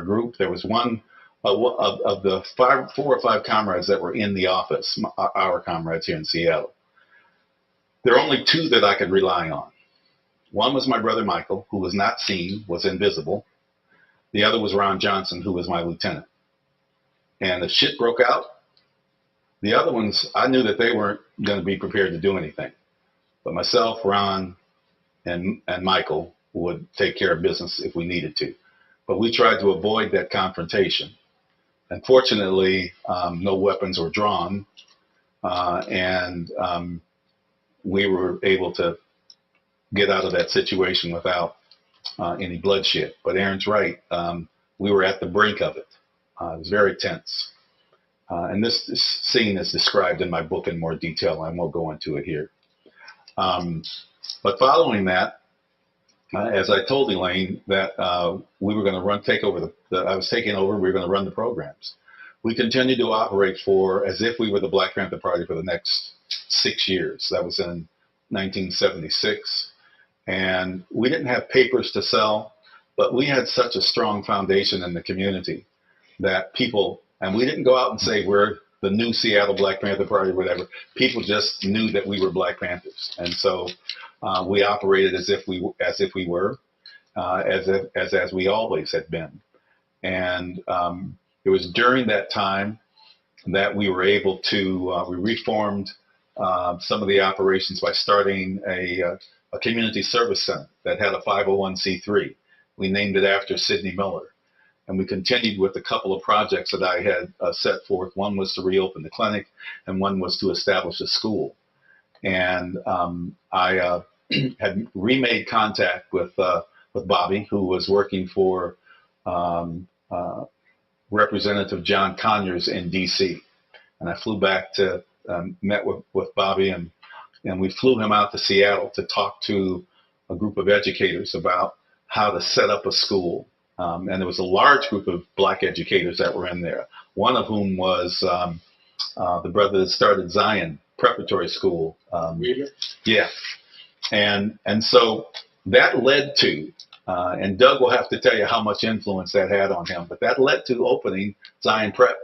group, there was one of the 4 or 5 comrades that were in the office, our comrades here in Seattle. There were only 2 that I could rely on. One was my brother Michael, who was not seen, was invisible. The other was Ron Johnson, who was my lieutenant. And if shit broke out, the other ones, I knew that they weren't going to be prepared to do anything. But myself, Ron, and Michael would take care of business if we needed to. But we tried to avoid that confrontation. Unfortunately, no weapons were drawn, and we were able to get out of that situation without any bloodshed. But Aaron's right. We were at the brink of it. It was very tense. And this scene is described in my book in more detail. I won't go into it here. But following that, as I told Elaine that we were going to take over I was taking over, we were going to run the programs. We continued to operate as if we were the Black Panther Party for the next 6 years. That was in 1976. And we didn't have papers to sell, but we had such a strong foundation in the community that people, and we didn't go out and say we're the new Seattle Black Panther Party or whatever. People just knew that we were Black Panthers. And so we operated as if we were, as we always had been. And it was during that time that we were able to, we reformed some of the operations by starting a community service center that had a 501c3. We named it after Sidney Miller. And we continued with a couple of projects that I had set forth. One was to reopen the clinic, and one was to establish a school. And I had remade contact with Bobby, who was working for Representative John Conyers in D.C. And I flew back to met with Bobby, and we flew him out to Seattle to talk to a group of educators about how to set up a school. And there was a large group of black educators that were in there, one of whom was the brother that started Zion Preparatory School. Yeah. And so that led to, and Doug will have to tell you how much influence that had on him, but that led to opening Zion Prep.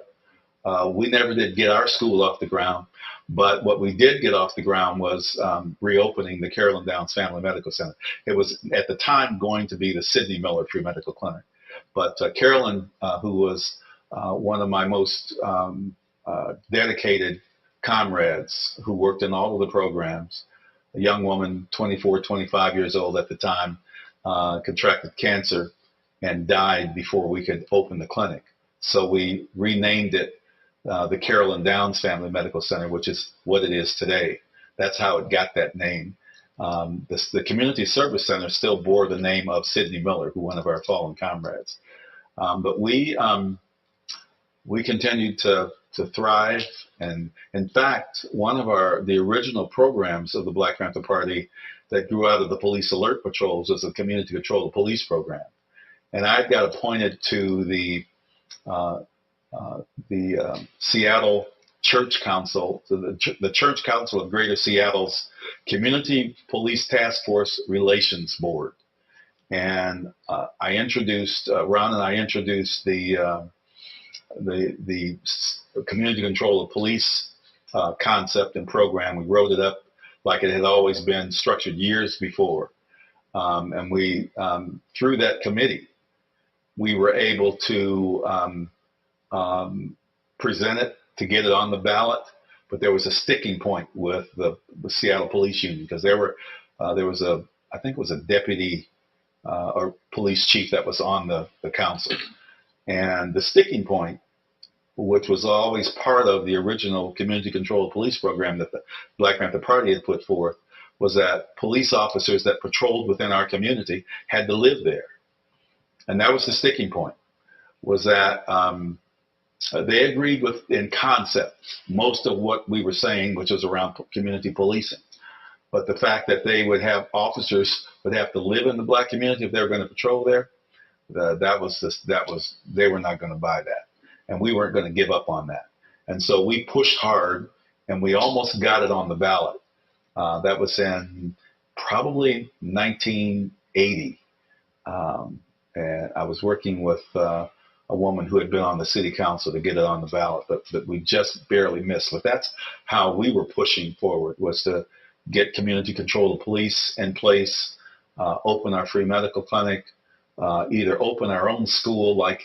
We never did get our school off the ground, but what we did get off the ground was reopening the Carolyn Downs Family Medical Center. It was at the time going to be the Sidney Miller Free Medical Clinic, but Carolyn, who was one of my most dedicated comrades, who worked in all of the programs, a young woman, 24, 25 years old at the time, contracted cancer and died before we could open the clinic. So we renamed it the Carolyn Downs Family Medical Center, which is what it is today. That's how it got that name. The Community Service Center still bore the name of Sidney Miller, who one of our fallen comrades. But we continued to thrive. And in fact, one of the original programs of the Black Panther Party that grew out of the police alert patrols was the Community Control of Police program. And I got appointed to the Seattle Church Council, the Church Council of Greater Seattle's Community Police Task Force Relations Board. And Ron and I introduced the Community Control of Police concept and program. We wrote it up like it had always been structured years before. And we, through that committee, we were able to present it, to get it on the ballot. But there was a sticking point with the Seattle Police Union, because there was I think it was a deputy or police chief that was on the council. And the sticking point, which was always part of the original Community Control of Police program that the Black Panther Party had put forth, was that police officers that patrolled within our community had to live there. And that was the sticking point, was that they agreed with, in concept, most of what we were saying, which was around community policing. But the fact that they would have officers would have to live in the black community if they were going to patrol there, they were not going to buy that. And we weren't going to give up on that. And so we pushed hard, and we almost got it on the ballot. That was in probably 1980. And I was working with a woman who had been on the city council to get it on the ballot, but we just barely missed. But that's how we were pushing forward, was to get community control of police in place, open our free medical clinic, either open our own school, like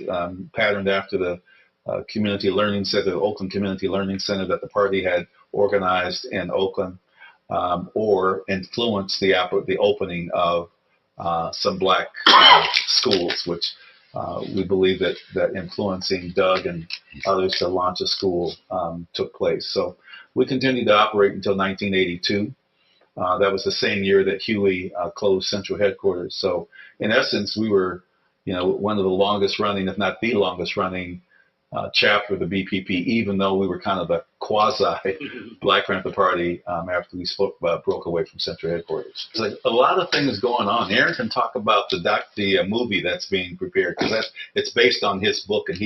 patterned after the Community Learning Center, the Oakland Community Learning Center that the party had organized in Oakland, or influence the opening of some black schools, which we believe that influencing Doug and others to launch a school took place. So we continued to operate until 1982. That was the same year that Huey closed central headquarters. So in essence, we were, one of the longest running, if not the longest running, chapter of the BPP, even though we were kind of a quasi Black Panther Party after we broke away from central headquarters. It's like a lot of things going on. Aaron can talk about the movie that's being prepared, because it's based on his book, and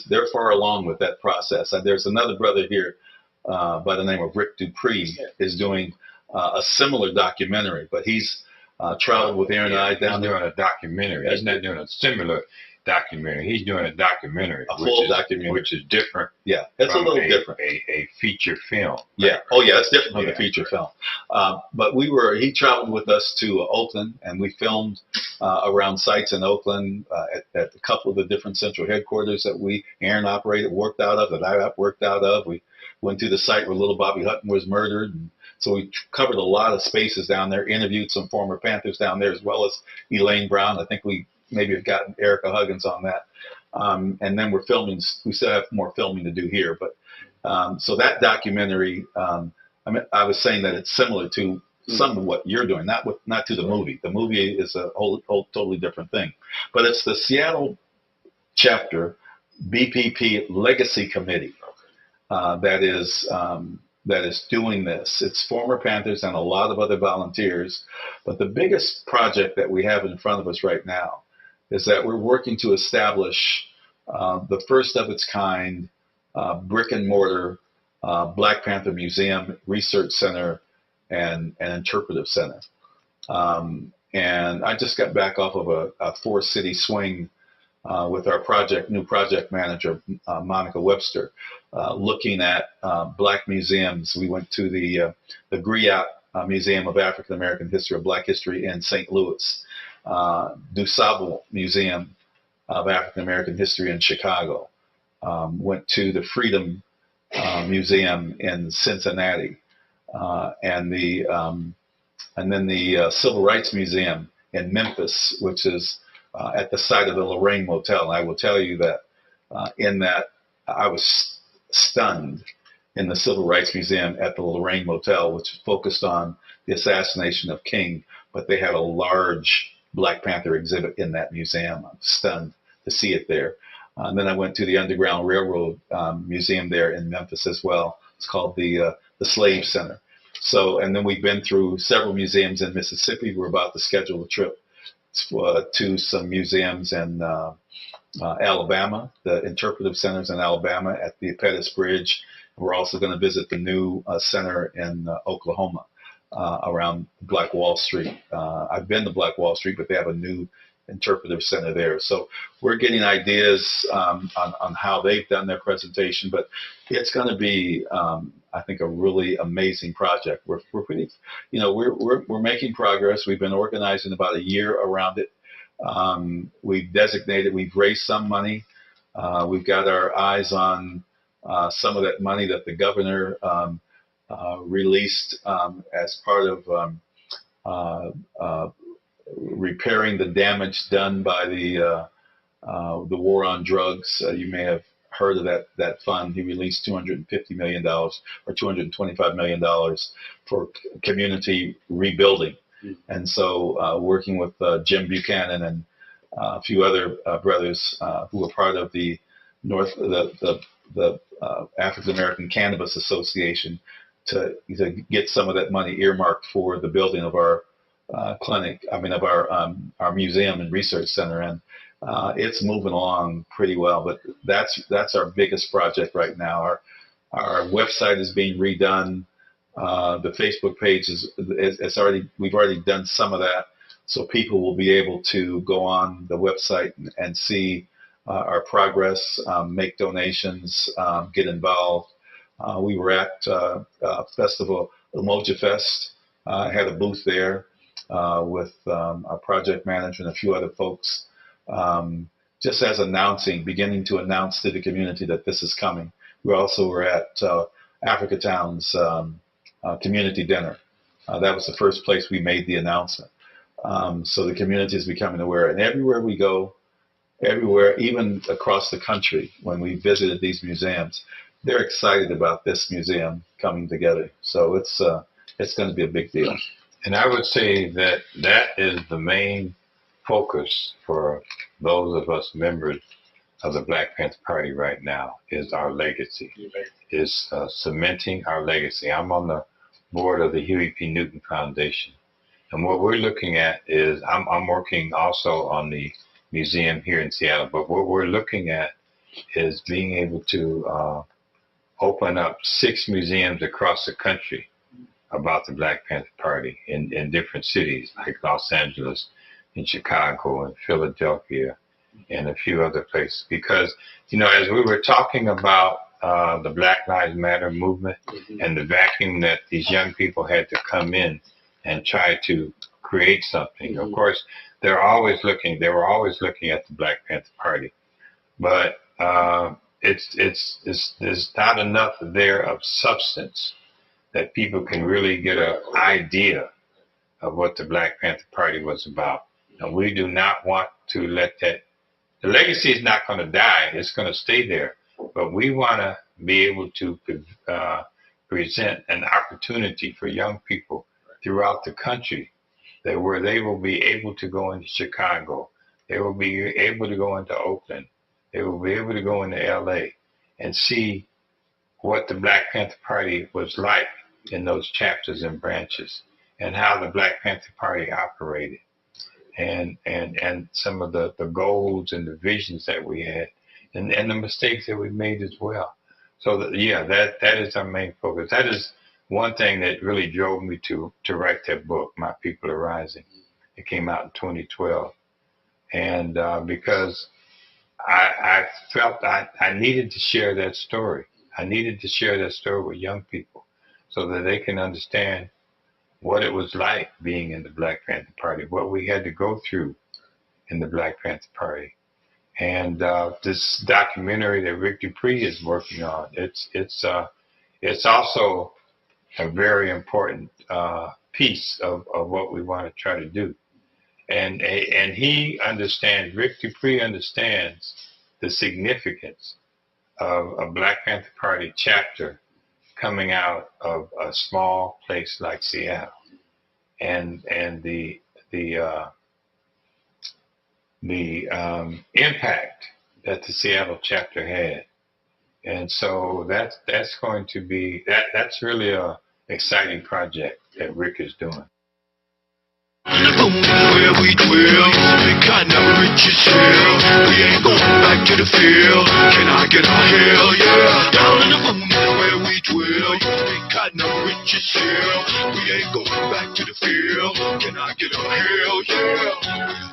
they're far along with that process. There's another brother here by the name of Rick Dupree is doing a similar documentary, but he's traveled with Aaron and I down there. He's doing a documentary. He's not doing a similar documentary. He's doing a documentary, full documentary, which is different. Yeah, it's a little different. A feature film. Yeah. Oh, yeah, it's different from the feature film. But he traveled with us to Oakland, and we filmed around sites in Oakland at a couple of the different central headquarters that Aaron worked out of, that I worked out of. We went to the site where little Bobby Hutton was murdered, and so we covered a lot of spaces down there, interviewed some former Panthers down there, as well as Elaine Brown. I think we maybe have gotten Erica Huggins on that. And then we're filming. We still have more filming to do here. But so that documentary, I was saying that it's similar to some of what you're doing, not to the movie. The movie is a whole totally different thing. But it's the Seattle chapter BPP Legacy Committee that is doing this. It's former Panthers and a lot of other volunteers. But the biggest project that we have in front of us right now is that we're working to establish the first of its kind brick and mortar Black Panther Museum, Research Center, and Interpretive Center. And I just got back off of a 4-city swing with our new project manager, Monica Webster, looking at Black museums. We went to the Griot Museum of African American History, of Black History in St. Louis, DuSable Museum of African American History in Chicago, went to the Freedom Museum in Cincinnati, and then the Civil Rights Museum in Memphis, which is at the site of the Lorraine Motel. And I will tell you that in that I was stunned in the Civil Rights Museum at the Lorraine Motel, which focused on the assassination of King, but they had a large Black Panther exhibit in that museum. I'm stunned to see it there. And then I went to the Underground Railroad Museum there in Memphis as well. It's called the Slave Center. So, and then we've been through several museums in Mississippi. We're about to schedule a trip to some museums in Alabama, the interpretive centers in Alabama at the Pettus Bridge. We're also going to visit the new center in Oklahoma around Black Wall Street. I've been to Black Wall Street, but they have a new interpretive center there. So we're getting ideas on how they've done their presentation, but it's going to be, I think, a really amazing project. We're pretty, we're making progress. We've been organizing about a year around it. We've raised some money. We've got our eyes on some of that money that the governor released as part of repairing the damage done by the war on drugs. You may have heard of that fund. He released $250 million or $225 million for community rebuilding. And so working with Jim Buchanan and a few other brothers who were part of the African American Cannabis Association to get some of that money earmarked for the building of our our museum and research center. And it's moving along pretty well, but that's our biggest project right now. Our website is being redone. The Facebook page we've already done some of that, so people will be able to go on the website and see our progress, make donations, get involved. We were at festival Umoja Fest. I had a booth there with our project manager and a few other folks, just as beginning to announce to the community that this is coming. We also were at Africa Town's community dinner. That was the first place we made the announcement. So the community is becoming aware. And everywhere we go, even across the country, when we visited these museums, they're excited about this museum coming together. So it's going to be a big deal. And I would say that is the main focus for those of us members of the Black Panther Party right now, is our legacy, is cementing our legacy. I'm on the board of the Huey P. Newton Foundation. And what we're looking at is, I'm working also on the museum here in Seattle, but what we're looking at is being able to open up 6 museums across the country about the Black Panther Party in different cities like Los Angeles, in Chicago, and Philadelphia, and a few other places. Because, as we were talking about the Black Lives Matter movement and the vacuum that these young people had to come in and try to create something. Of course, they were always looking at the Black Panther Party, but there's not enough there of substance that people can really get an idea of what the Black Panther Party was about. And we do not want to let the legacy is not going to die, it's going to stay there, but we want to be able to present an opportunity for young people throughout the country, that where they will be able to go into Chicago, they will be able to go into Oakland, they will be able to go into LA and see what the Black Panther Party was like in those chapters and branches, and how the Black Panther Party operated, and some of the goals and the visions that we had, and the mistakes that we made as well. So that is our main focus. That is one thing that really drove me to write that book, My People Are Rising. It came out in 2012, and because I felt I needed to share that story. I needed to share that story with young people so that they can understand what it was like being in the Black Panther Party, what we had to go through in the Black Panther Party. And this documentary that Rick Dupree is working on, it's also a very important piece of what we want to try to do. And he understands, Rick Dupree understands the significance of a Black Panther Party chapter coming out of a small place like Seattle, and the impact that the Seattle chapter had. And so that's going to be that's really a exciting project that Rick is doing. Where we dwell, we got no riches here. We ain't going back to the field. Can I get a hell yeah? Down in the boom where we dwell, we got no riches here. We ain't going back to the field. Can I get a hell yeah?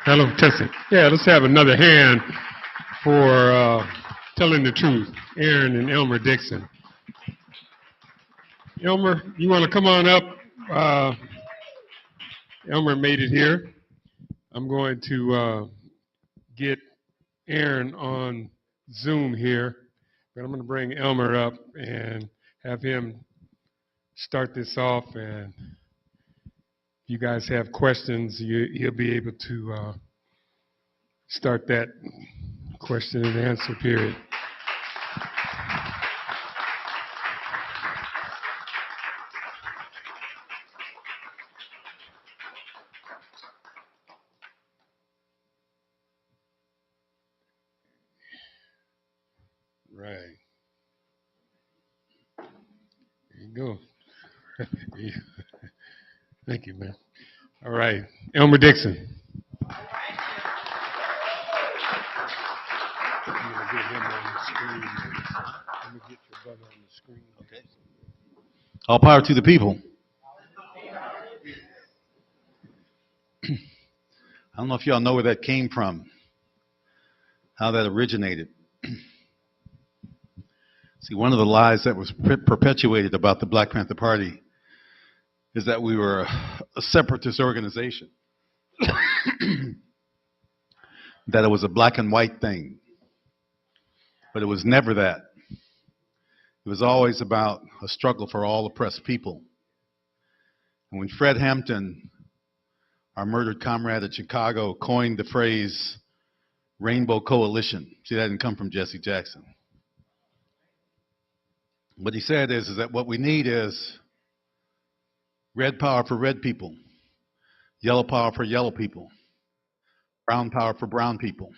Hello, testing. Yeah, let's have another hand for telling the truth, Aaron and Elmer Dixon. Elmer, you want to come on up? Elmer made it here. I'm going to get Aaron on Zoom here, but I'm going to bring Elmer up and have him start this off. And if you guys have questions, he'll be able to start that question and answer period. Right. There you go. Thank you, man. All right. Elmer Dixon. Okay. All power to the people. I don't know if y'all know where that came from, how that originated. See, one of the lies that was perpetuated about the Black Panther Party is that we were a separatist organization, that it was a black and white thing. But it was never that. It was always about a struggle for all oppressed people. And when Fred Hampton, our murdered comrade at Chicago, coined the phrase Rainbow Coalition, see, that didn't come from Jesse Jackson. What he said is that what we need is red power for red people, yellow power for yellow people, brown power for brown people,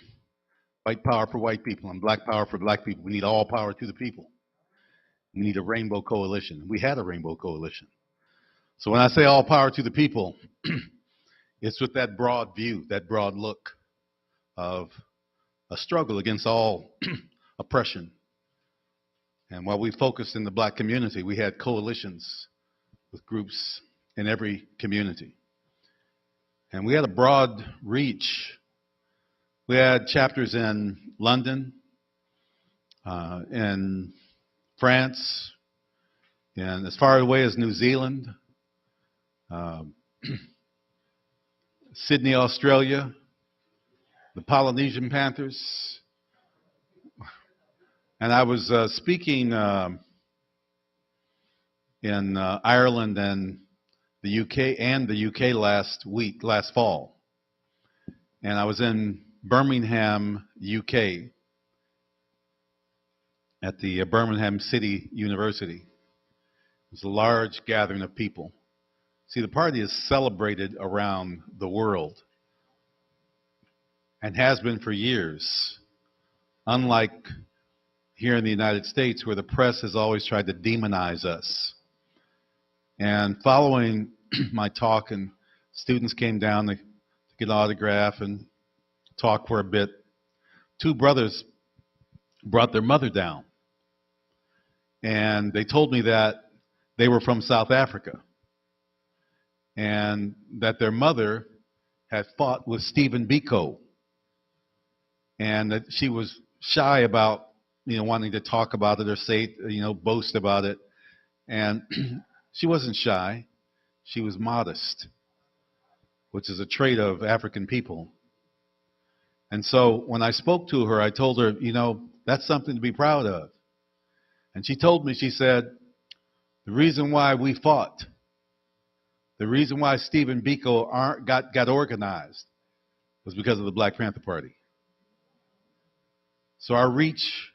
white power for white people, and black power for black people. We need all power to the people. We need a rainbow coalition. We had a rainbow coalition. So when I say all power to the people, it's with that broad view, that broad look of a struggle against all oppression. And while we focused in the black community, we had coalitions with groups in every community. And we had a broad reach. We had chapters in London, in France, and as far away as New Zealand, Sydney, Australia, the Polynesian Panthers, And I was speaking in Ireland and the UK last fall. And I was in Birmingham, UK, at the Birmingham City University. It was a large gathering of people. See, the party is celebrated around the world and has been for years, unlike here in the United States where the press has always tried to demonize us. And following my talk, and students came down to get an autograph and talk for a bit, two brothers brought their mother down. And they told me that they were from South Africa and that their mother had fought with Stephen Biko, and that she was shy about, wanting to talk about it or say, boast about it. And she wasn't shy. She was modest, which is a trait of African people. And so when I spoke to her, I told her, that's something to be proud of. And she told me, she said, the reason why we fought, the reason why Stephen Biko got organized was because of the Black Panther Party. So our reach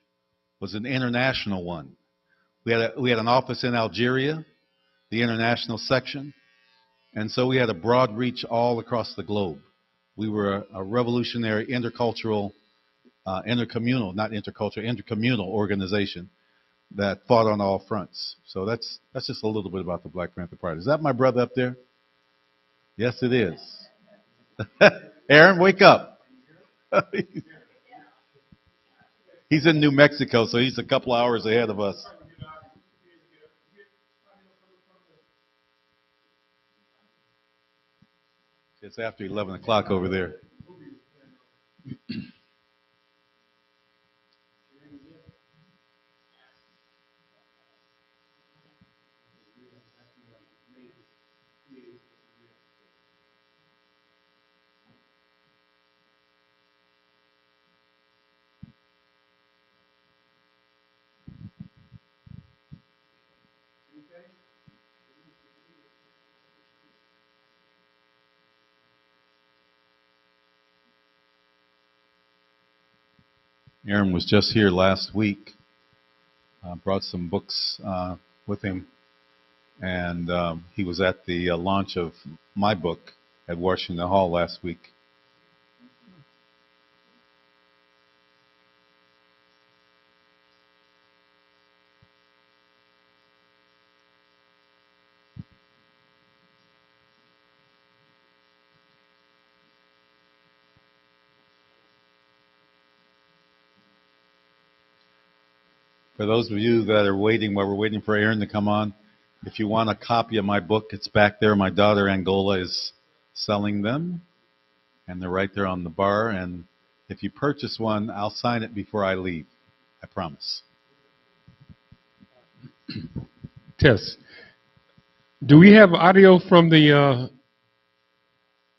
was an international one. We had an office in Algeria, the international section, and so we had a broad reach all across the globe. We were a revolutionary intercultural, intercommunal organization that fought on all fronts. So that's just a little bit about the Black Panther Party. Is that my brother up there? Yes, it is. Aaron, wake up. He's in New Mexico, so he's a couple hours ahead of us. It's after 11 o'clock over there. Aaron was just here last week. Brought some books with him, and he was at the launch of my book at Washington Hall last week. For those of you that are waiting while we're waiting for Aaron to come on, if you want a copy of my book, it's back there. My daughter Angola is selling them, and they're right there on the bar. And if you purchase one, I'll sign it before I leave. I promise. Tess, do we have audio from the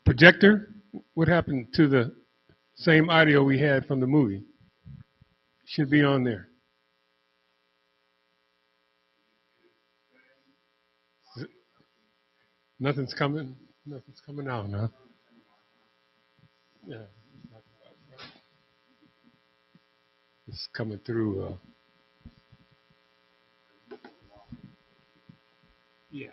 projector? What happened to the same audio we had from the movie? Should be on there. Nothing's coming out, huh? Yeah. It's coming through. Yeah.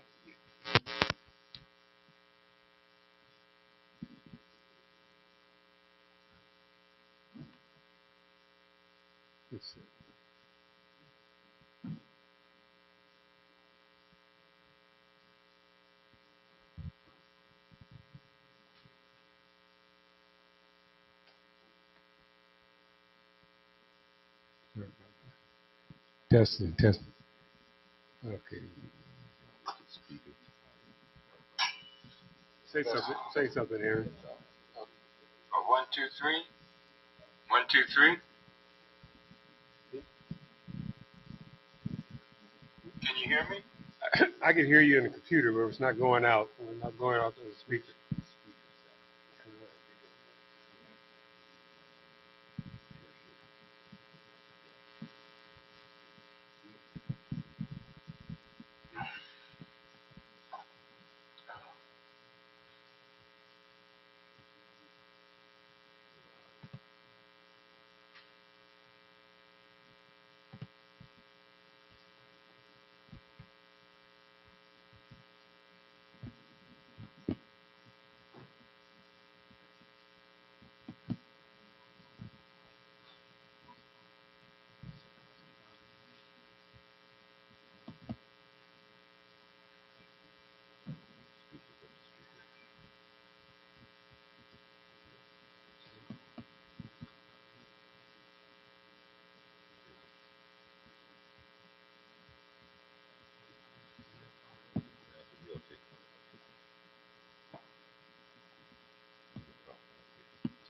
Let's see. Testing. Okay. Say something, Aaron. 1, 2, 3. 1, 2, 3. Can you hear me? I can hear you in the computer, but it's not going out. It's not going out to the speaker.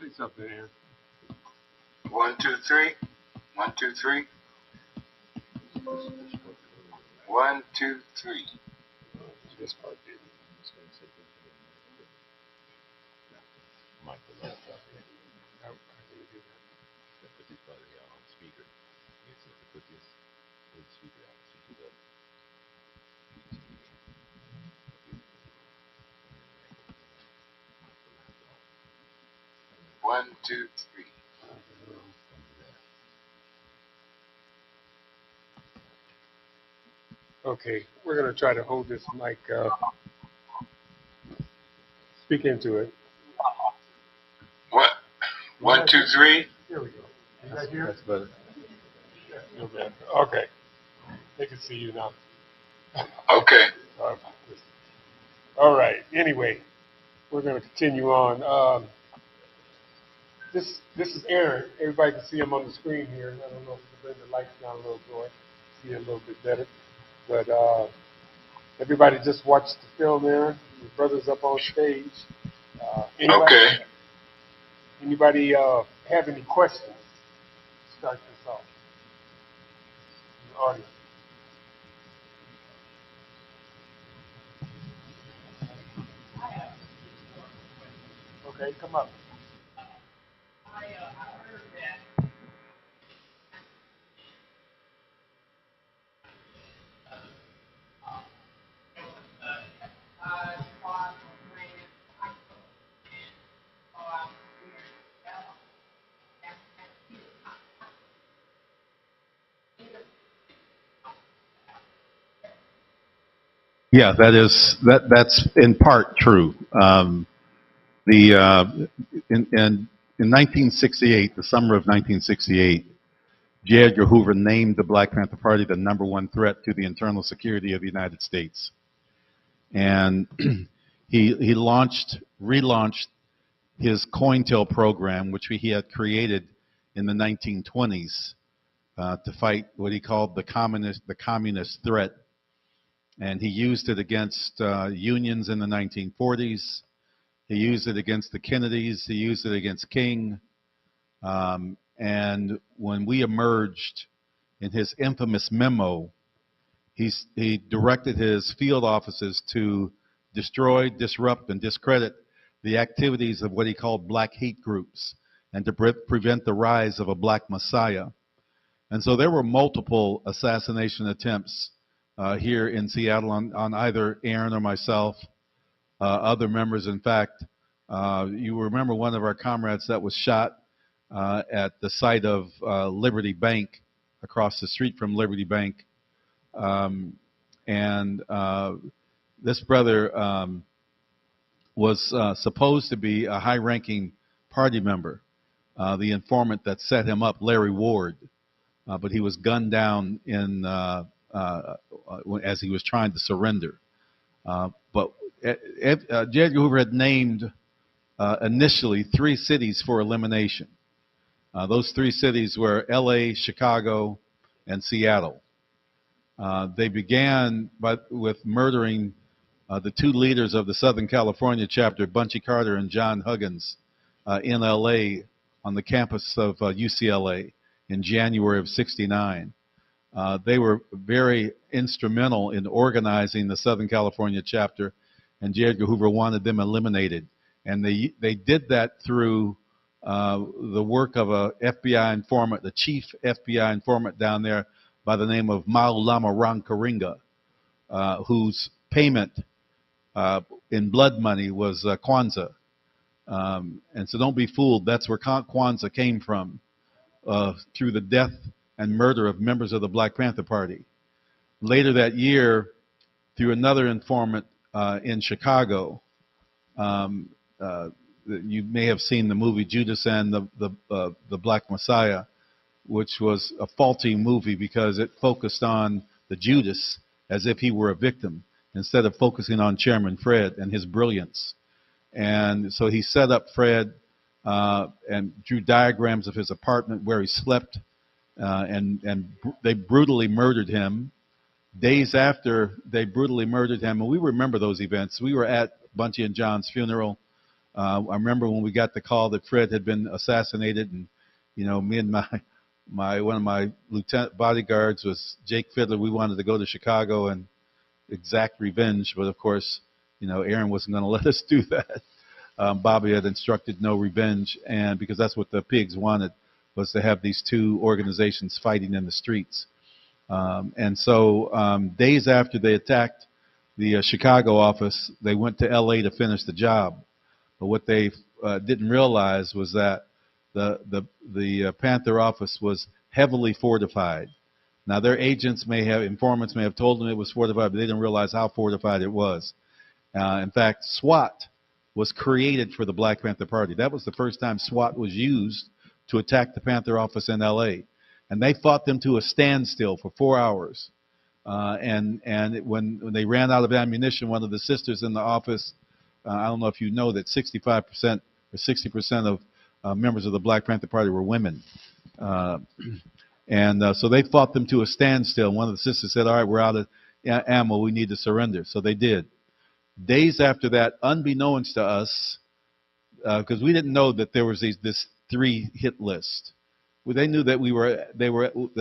Say something, Aaron. 1, 2, 3. 1, 2, 3. 1, 2, 3. This part did. One, two, three. Okay, we're going to try to hold this mic, speak into it. What? 1, 2, 3. Here we go. Is that here? That's better. Feel better. Okay. They can see you now. Okay. Sorry about this. All right. Anyway, we're going to continue on. This is Aaron. Everybody can see him on the screen here. I don't know if we can bring the lights down a little bit, see it a little bit better. But everybody just watched the film there. The brother's up on stage. Anybody have any questions? Start this off. In the audience. Okay, come up. Yeah, that's in part true. In 1968, the summer of 1968, J. Edgar Hoover named the Black Panther Party the #1 threat to the internal security of the United States, and he relaunched his COINTEL program, which he had created in the 1920s to fight what he called the communist threat. And he used it against unions in the 1940s. He used it against the Kennedys. He used it against King. And when we emerged in his infamous memo, he directed his field offices to destroy, disrupt, and discredit the activities of what he called black hate groups and to prevent the rise of a black messiah. And so there were multiple assassination attempts here in Seattle on either Aaron or myself, other members. In fact, you remember one of our comrades that was shot at the site of Liberty Bank, across the street from Liberty Bank. This brother was supposed to be a high-ranking party member, the informant that set him up, Larry Ward, but he was gunned down as he was trying to surrender. But J. Edgar Hoover had named initially 3 cities for elimination. Those 3 cities were LA, Chicago, and Seattle. They began with murdering the 2 leaders of the Southern California chapter, Bunchy Carter and John Huggins, in LA on the campus of UCLA in January of '69. They were very instrumental in organizing the Southern California chapter, and J. Edgar Hoover wanted them eliminated. And they did that through the work of a FBI informant, the chief FBI informant down there by the name of Maulama Rankaringa, whose payment in blood money was Kwanzaa. And so don't be fooled, that's where Kwanzaa came from, through the death and murder of members of the Black Panther Party. Later that year, through another informant in Chicago, you may have seen the movie Judas and the Black Messiah, which was a faulty movie because it focused on the Judas as if he were a victim instead of focusing on Chairman Fred and his brilliance. And so he set up Fred and drew diagrams of his apartment where he slept, and they brutally murdered him. Days after they brutally murdered him, and we remember those events. We were at Bunchy and John's funeral. I remember when we got the call that Fred had been assassinated, and me and one of my lieutenant bodyguards was Jake Fiddler. We wanted to go to Chicago and exact revenge, but of course, Aaron wasn't going to let us do that. Bobby had instructed no revenge, and because that's what the pigs wanted, was to have these two organizations fighting in the streets. And so days after they attacked the Chicago office, they went to L.A. to finish the job. But what they didn't realize was that the Panther office was heavily fortified. Now, their informants may have told them it was fortified, but they didn't realize how fortified it was. In fact, SWAT was created for the Black Panther Party. That was the first time SWAT was used to attack the Panther office in L.A. And they fought them to a standstill for 4 hours. And when they ran out of ammunition, one of the sisters in the office, I don't know if you know that 65% or 60% of members of the Black Panther Party were women. So they fought them to a standstill. One of the sisters said, all right, we're out of ammo. We need to surrender. So they did. Days after that, unbeknownst to us, because we didn't know that there was this 3-hit list. Well, they knew that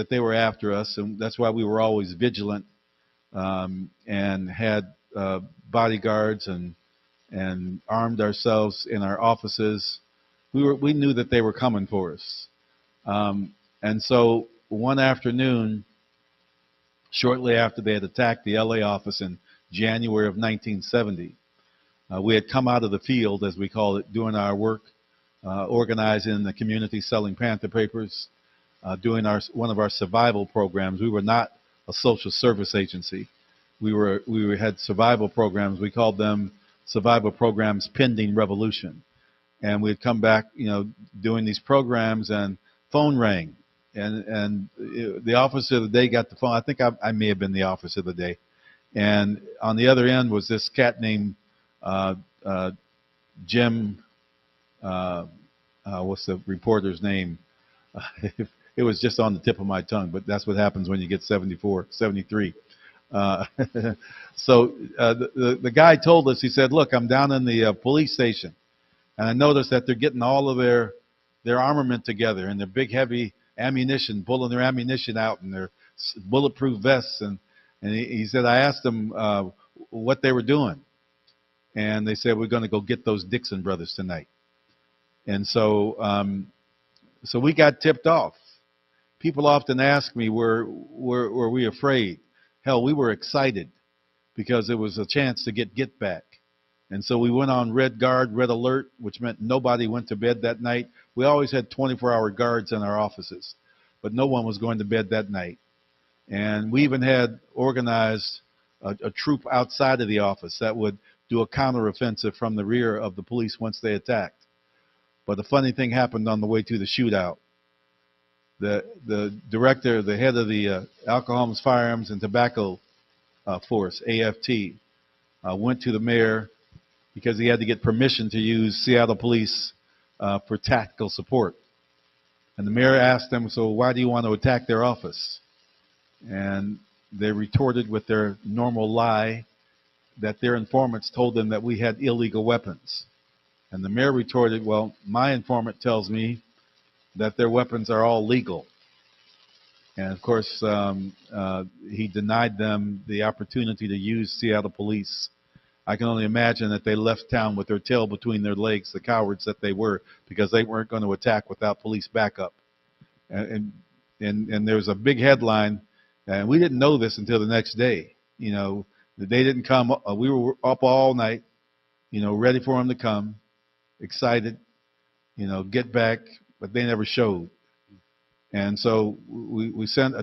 they were after us, and that's why we were always vigilant and had bodyguards and armed ourselves in our offices. We knew that they were coming for us. And so one afternoon, shortly after they had attacked the LA office in January of 1970, we had come out of the field, as we call it, doing our work, organizing in the community, selling Panther papers, doing one of our survival programs. We were not a social service agency. We had survival programs. We called them survival programs pending revolution. And we'd come back, doing these programs, and phone rang. And the officer of the day got the phone. I think I may have been the officer of the day. And on the other end was this cat named Jim. What's the reporter's name? It was just on the tip of my tongue, but that's what happens when you get 73. So the guy told us, he said, look, I'm down in the police station, and I noticed that they're getting all of their armament together and their big, heavy ammunition, pulling their ammunition out and their bulletproof vests. And he said, I asked them what they were doing. And they said, we're going to go get those Dixon brothers tonight. And so we got tipped off. People often ask me, were we afraid? Hell, we were excited because it was a chance to get back. And so we went on red guard, red alert, which meant nobody went to bed that night. We always had 24-hour guards in our offices, but no one was going to bed that night. And we even had organized a troop outside of the office that would do a counteroffensive from the rear of the police once they attacked. But the funny thing happened on the way to the shootout. The director, the head of the Alcohol, Firearms, and Tobacco Force, AFT, went to the mayor because he had to get permission to use Seattle police for tactical support. And the mayor asked them, so why do you want to attack their office? And they retorted with their normal lie that their informants told them that we had illegal weapons. And the mayor retorted, well, my informant tells me that their weapons are all legal. And of course, he denied them the opportunity to use Seattle police. I can only imagine that they left town with their tail between their legs, the cowards that they were, because they weren't going to attack without police backup. And there was a big headline, and we didn't know this until the next day. They didn't come. We were up all night, ready for them to come, excited, get back, but they never showed. And so we sent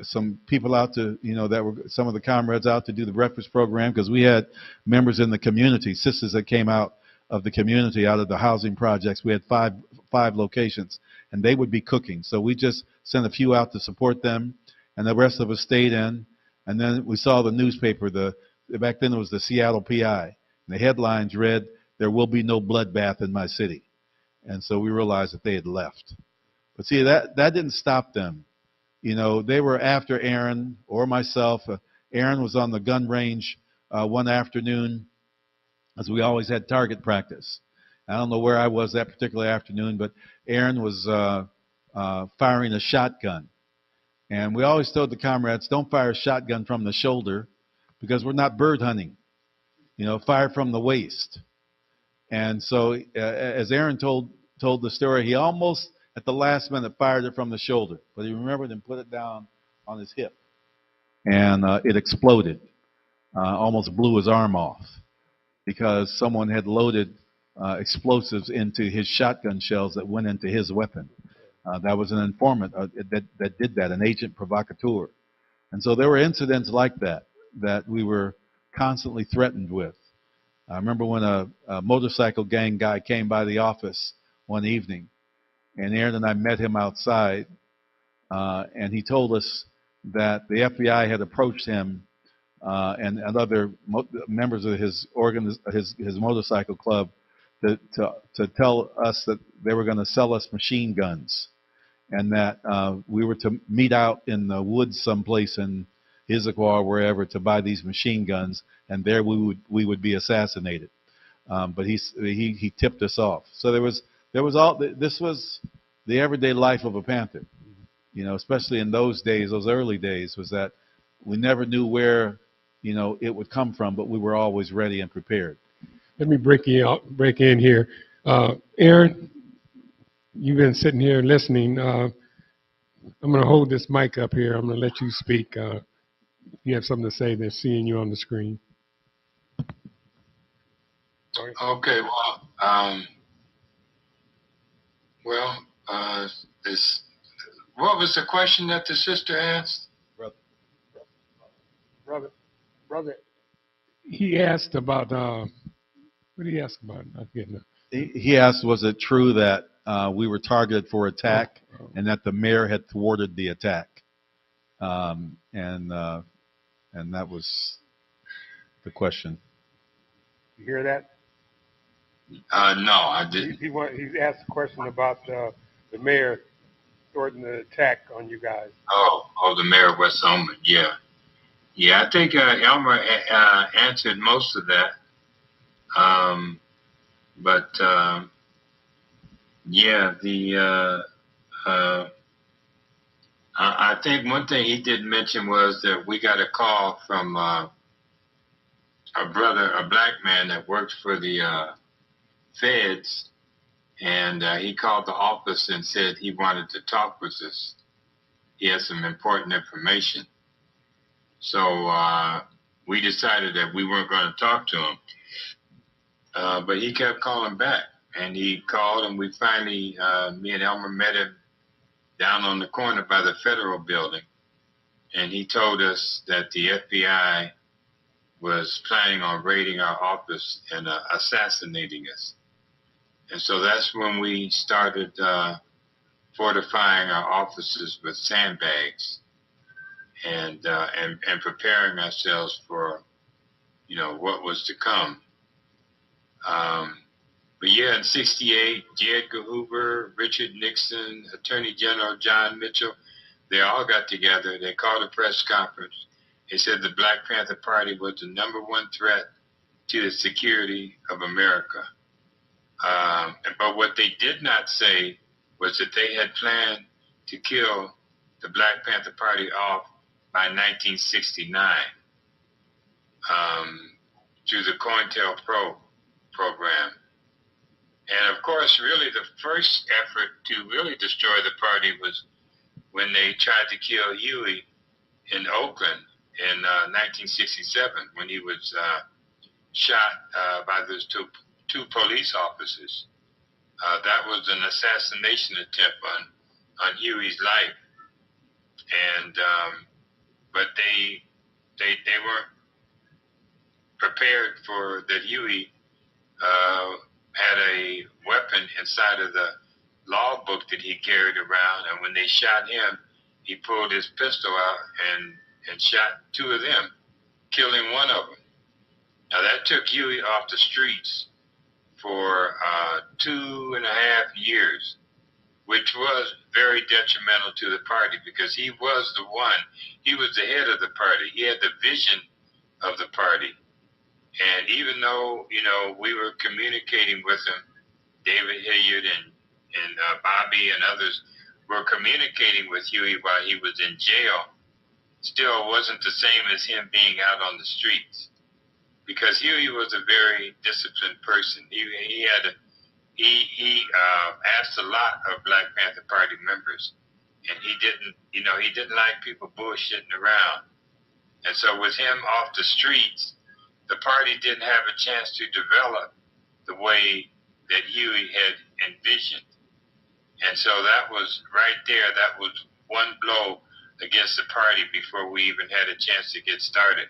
some people out to, that were some of the comrades out to do the breakfast program, because we had members in the community, sisters that came out of the community, out of the housing projects. We had five locations, and they would be cooking. So we just sent a few out to support them, and the rest of us stayed in. And then we saw the newspaper. Back then it was the Seattle PI. And the headlines read, "There will be no bloodbath in my city." And so we realized that they had left. But see, that didn't stop them. They were after Aaron or myself. Aaron was on the gun range one afternoon as we always had target practice. I don't know where I was that particular afternoon, but Aaron was firing a shotgun. And we always told the comrades, don't fire a shotgun from the shoulder because we're not bird hunting. Fire from the waist. And so as Aaron told the story, he almost at the last minute fired it from the shoulder, but he remembered and put it down on his hip. And it exploded, almost blew his arm off because someone had loaded explosives into his shotgun shells that went into his weapon. That was an informant that did that, an agent provocateur. And so there were incidents like that we were constantly threatened with. I remember when a motorcycle gang guy came by the office one evening, and Aaron and I met him outside, and he told us that the FBI had approached him and other members of his motorcycle club to tell us that they were going to sell us machine guns, and that we were to meet out in the woods someplace in Issaquah or wherever to buy these machine guns, and there we would be assassinated. But he tipped us off. So this was the everyday life of a Panther, especially in those days, those early days, was that we never knew where it would come from, but we were always ready and prepared. Let me break in here. Aaron, you've been sitting here listening. I'm going to hold this mic up here. I'm going to let you speak. If you have something to say, they're seeing you on the screen. Okay, what was the question that the sister asked? Brother, he asked about, what did he ask about? I forget now. He asked, was it true that we were targeted for attack and that the mayor had thwarted the attack? And that was the question. You hear that? No, I didn't. He asked a question about the mayor thwarting the attack on you guys. Oh, the mayor of West Homer, yeah. Yeah, I think Elmer answered most of that. I think one thing he did mention was that we got a call from a black man that worked for the feds, and he called the office and said he wanted to talk with us. He had some important information. So we decided that we weren't going to talk to him. But he kept calling back, and he called, and we finally, me and Elmer met him down on the corner by the federal building. And he told us that the FBI was planning on raiding our office and assassinating us. And so that's when we started fortifying our offices with sandbags and preparing ourselves for, what was to come. But yeah, in '68, J. Edgar Hoover, Richard Nixon, Attorney General John Mitchell, they all got together. They called a press conference. They said the Black Panther Party was the #1 threat to the security of America. But what they did not say was that they had planned to kill the Black Panther Party off by 1969 through the COINTELPRO program. And of course, really the first effort to really destroy the party was when they tried to kill Huey in Oakland in 1967, when he was shot by those two police officers. That was an assassination attempt on Huey's life. And but they weren't prepared for that. Huey had a weapon inside of the logbook that he carried around, and when they shot him, he pulled his pistol out and shot 2 of them, killing 1 of them. Now that took Huey off the streets for 2.5 years, which was very detrimental to the party because he was the head of the party. He had the vision of the party. And even though, we were communicating with him, David Hilliard and Bobby and others were communicating with Huey while he was in jail, still wasn't the same as him being out on the streets. Because Huey was a very disciplined person. He asked a lot of Black Panther Party members, and he didn't like people bullshitting around. And so with him off the streets, the party didn't have a chance to develop the way that Huey had envisioned. And so that was right there, that was one blow against the party before we even had a chance to get started.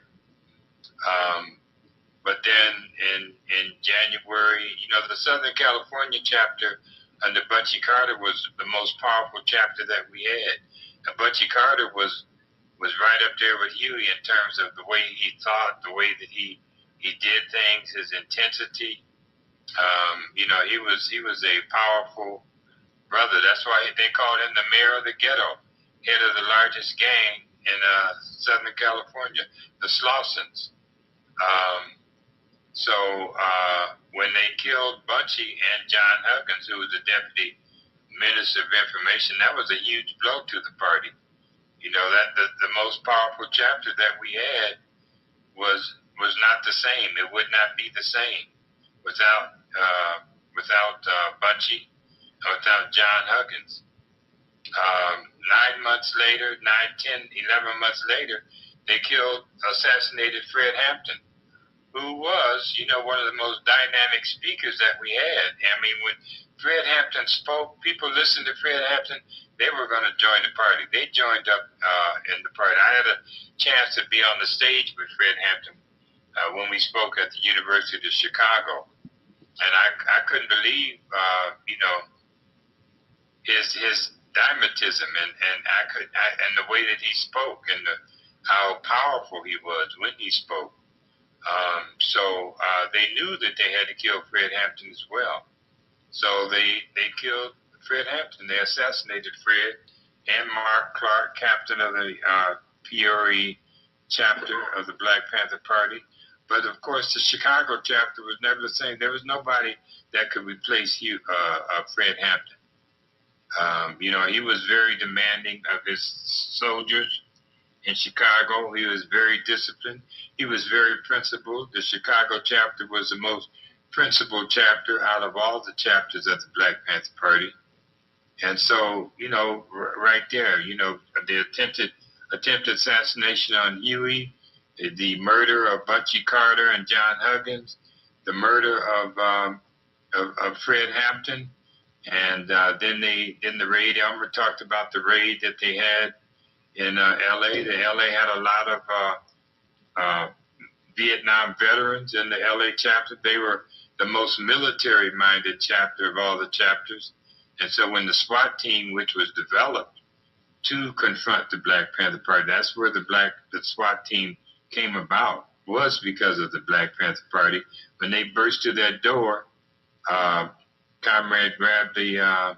But then in January, the Southern California chapter under Bunchy Carter was the most powerful chapter that we had. And Bunchy Carter was right up there with Huey in terms of the way he thought, the way that he did things, his intensity. He was a powerful brother. That's why they called him the mayor of the ghetto, head of the largest gang in Southern California, the Slaussons. So when they killed Bunchy and John Huggins, who was the deputy minister of information, that was a huge blow to the party. That the most powerful chapter that we had was not the same. It would not be the same without Bunchy, without John Huggins. 9 months later, 9, 10, 11 months later, they assassinated Fred Hampton, who was, one of the most dynamic speakers that we had. I mean, when Fred Hampton spoke, people listened to Fred Hampton, they were going to join the party. They joined up in the party. I had a chance to be on the stage with Fred Hampton when we spoke at the University of Chicago. And I couldn't believe, his dynamism and the way that he spoke and how powerful he was when he spoke. So they knew that they had to kill Fred Hampton as well. So they killed Fred Hampton. They assassinated Fred and Mark Clark, captain of the Peoria chapter of the Black Panther Party. But of course, the Chicago chapter was never the same. There was nobody that could replace Fred Hampton. He was very demanding of his soldiers in Chicago. He was very disciplined. He was very principled. The Chicago chapter was the most principled chapter out of all the chapters of the Black Panther Party. And so, right there, the attempted assassination on Huey, the murder of Bunchy Carter and John Huggins, the murder of Fred Hampton, and then the raid. Elmer talked about the raid that they had in L.A. The L.A. had a lot of Vietnam veterans in the L.A. chapter. They were the most military-minded chapter of all the chapters. And so when the SWAT team, which was developed to confront the Black Panther Party, that's where the SWAT team came about, was because of the Black Panther Party. When they burst to their door, Comrade grabbed the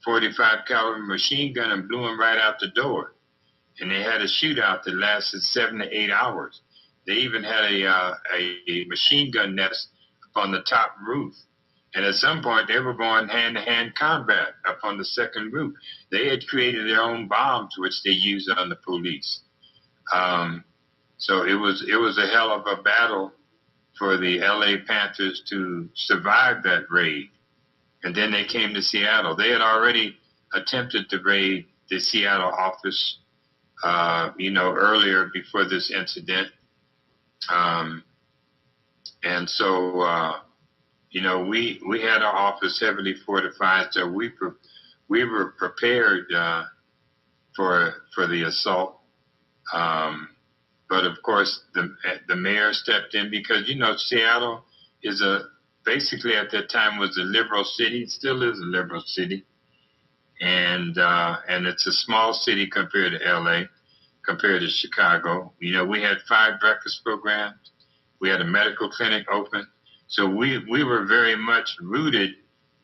45 caliber machine gun and blew him right out the door. And they had a shootout that lasted 7 to 8 hours. They even had a machine gun nest up on the top roof. And at some point, they were going hand-to-hand combat up on the second roof. They had created their own bombs, which they used on the police. So it was a hell of a battle for the L.A. Panthers to survive that raid. And then they came to Seattle. They had already attempted to raid the Seattle office, earlier before this incident. And so, we had our office heavily fortified, so we were prepared for the assault. But of course, the mayor stepped in because Seattle is basically at that time was a liberal city. It still is a liberal city, and it's a small city compared to L.A., compared to Chicago. We had 5 breakfast programs. We had a medical clinic open. So we were very much rooted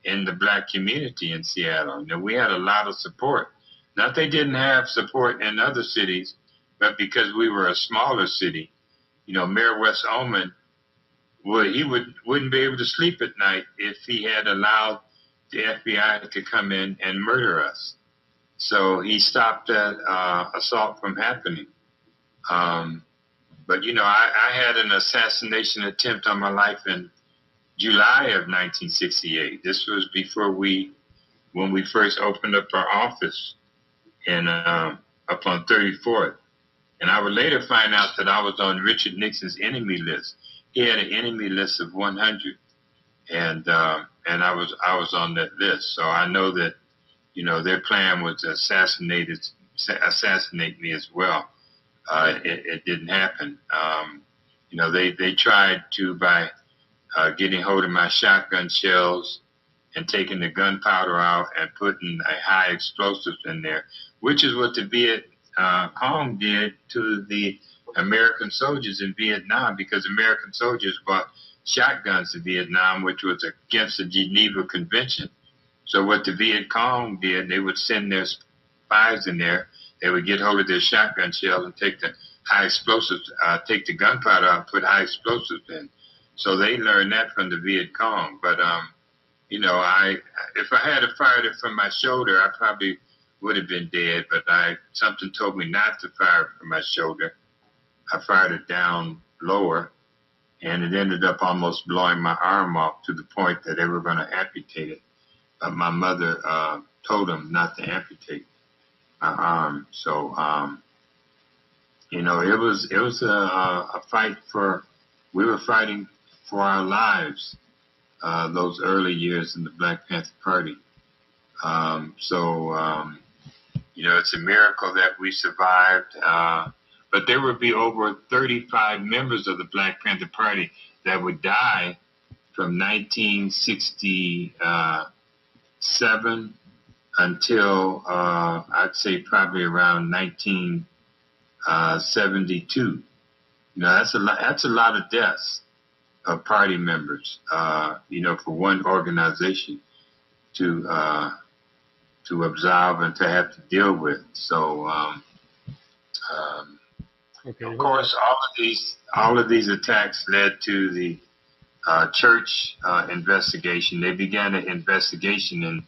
in the Black community in Seattle. We had a lot of support. Not they didn't have support in other cities, but because we were a smaller city. Mayor Wes Ullman wouldn't be able to sleep at night if he had allowed the FBI to come in and murder us. So he stopped that assault from happening. But I had an assassination attempt on my life in July of 1968. This was before when we first opened up our office in up on 34th. And I would later find out that I was on Richard Nixon's enemy list. He had an enemy list of 100, and I was on that list. So I know that their plan was to assassinate me as well. It didn't happen. They tried to by getting hold of my shotgun shells and taking the gunpowder out and putting a high explosives in there, which is what the Viet Cong did to the American soldiers in Vietnam, because American soldiers brought shotguns to Vietnam, which was against the Geneva Convention. So what the Viet Cong did, they would send their spies in there. They would get hold of their shotgun shells and take the high explosives, take the gunpowder out, put high explosives in. So they learned that from the Viet Cong. But if I had fired it from my shoulder, I probably would have been dead. But something told me not to fire it from my shoulder. I fired it down lower, and it ended up almost blowing my arm off to the point that they were going to amputate it. But my mother told them not to amputate my arm. So, it was a fight we were fighting for our lives those early years in the Black Panther Party. It's a miracle that we survived. But there would be over 35 members of the Black Panther Party that would die from 1967 until I'd say probably around 1972. That's a lot of deaths of party members. For one organization to absolve and to have to deal with. So. Okay. Of course, all of these attacks led to the church investigation. They began an investigation, and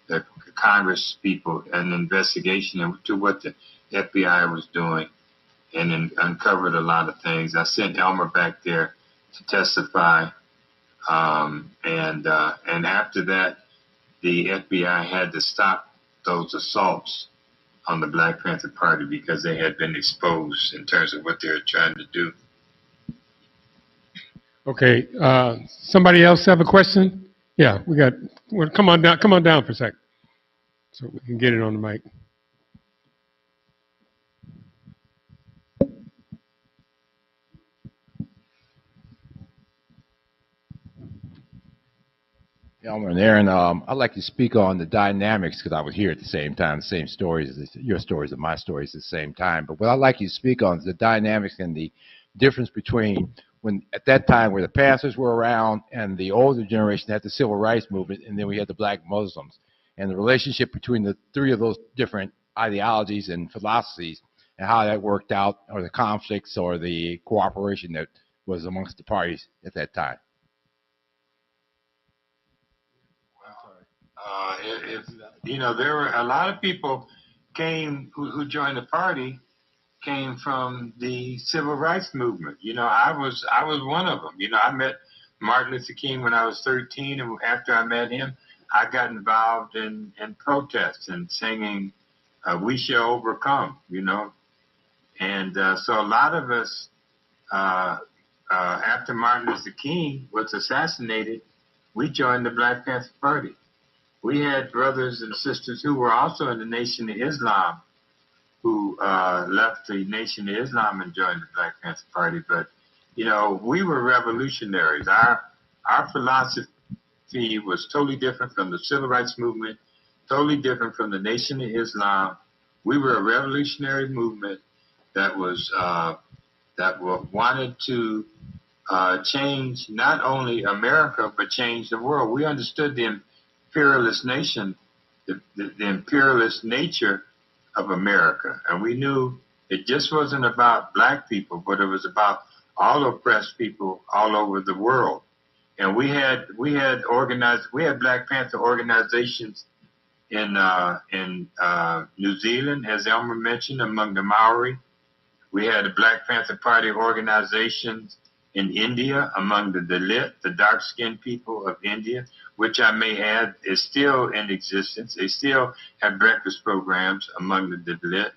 the Congress people an investigation into what the FBI was doing, and uncovered a lot of things. I sent Elmer back there to testify, and after that, the FBI had to stop those assaults on the Black Panther Party because they had been exposed in terms of what they were trying to do. Okay. Somebody else have a question? Yeah, come on down for a second so we can get it on the mic. Elmer and Aaron, I'd like to speak on the dynamics because I was here at the same time, the same stories, your stories and my stories at the same time. But what I'd like you to speak on is the dynamics and the difference between when at that time where the Panthers were around and the older generation had the civil rights movement, and then we had the black Muslims, and the relationship between the three of those different ideologies and philosophies and how that worked out, or the conflicts or the cooperation that was amongst the parties at that time. There were a lot of people who joined the party came from the civil rights movement. I was one of them. I met Martin Luther King when I was 13, and after I met him, I got involved in protests and singing "We Shall Overcome." And so a lot of us, after Martin Luther King was assassinated, we joined the Black Panther Party. We had brothers and sisters who were also in the Nation of Islam who left the Nation of Islam and joined the Black Panther Party. But, we were revolutionaries. Our philosophy was totally different from the civil rights movement, totally different from the Nation of Islam. We were a revolutionary movement that wanted to change not only America, but change the world. We understood the imperialist nation, the imperialist nature of America. And we knew it just wasn't about black people, but it was about all oppressed people all over the world. And we had Black Panther organizations in New Zealand, as Elmer mentioned, among the Maori. We had a Black Panther Party organizations in India among the Dalit, the dark-skinned people of India, which I may add is still in existence. They still have breakfast programs among the Dalit.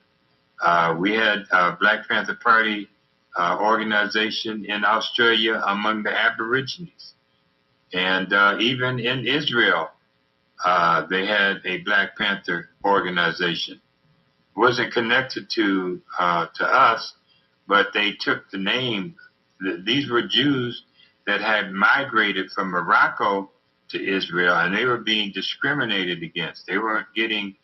We had a Black Panther Party organization in Australia among the Aborigines. And even in Israel, they had a Black Panther organization. It wasn't connected to us, but they took the name. These were Jews that had migrated from Morocco to Israel, and they were being discriminated against. They weren't getting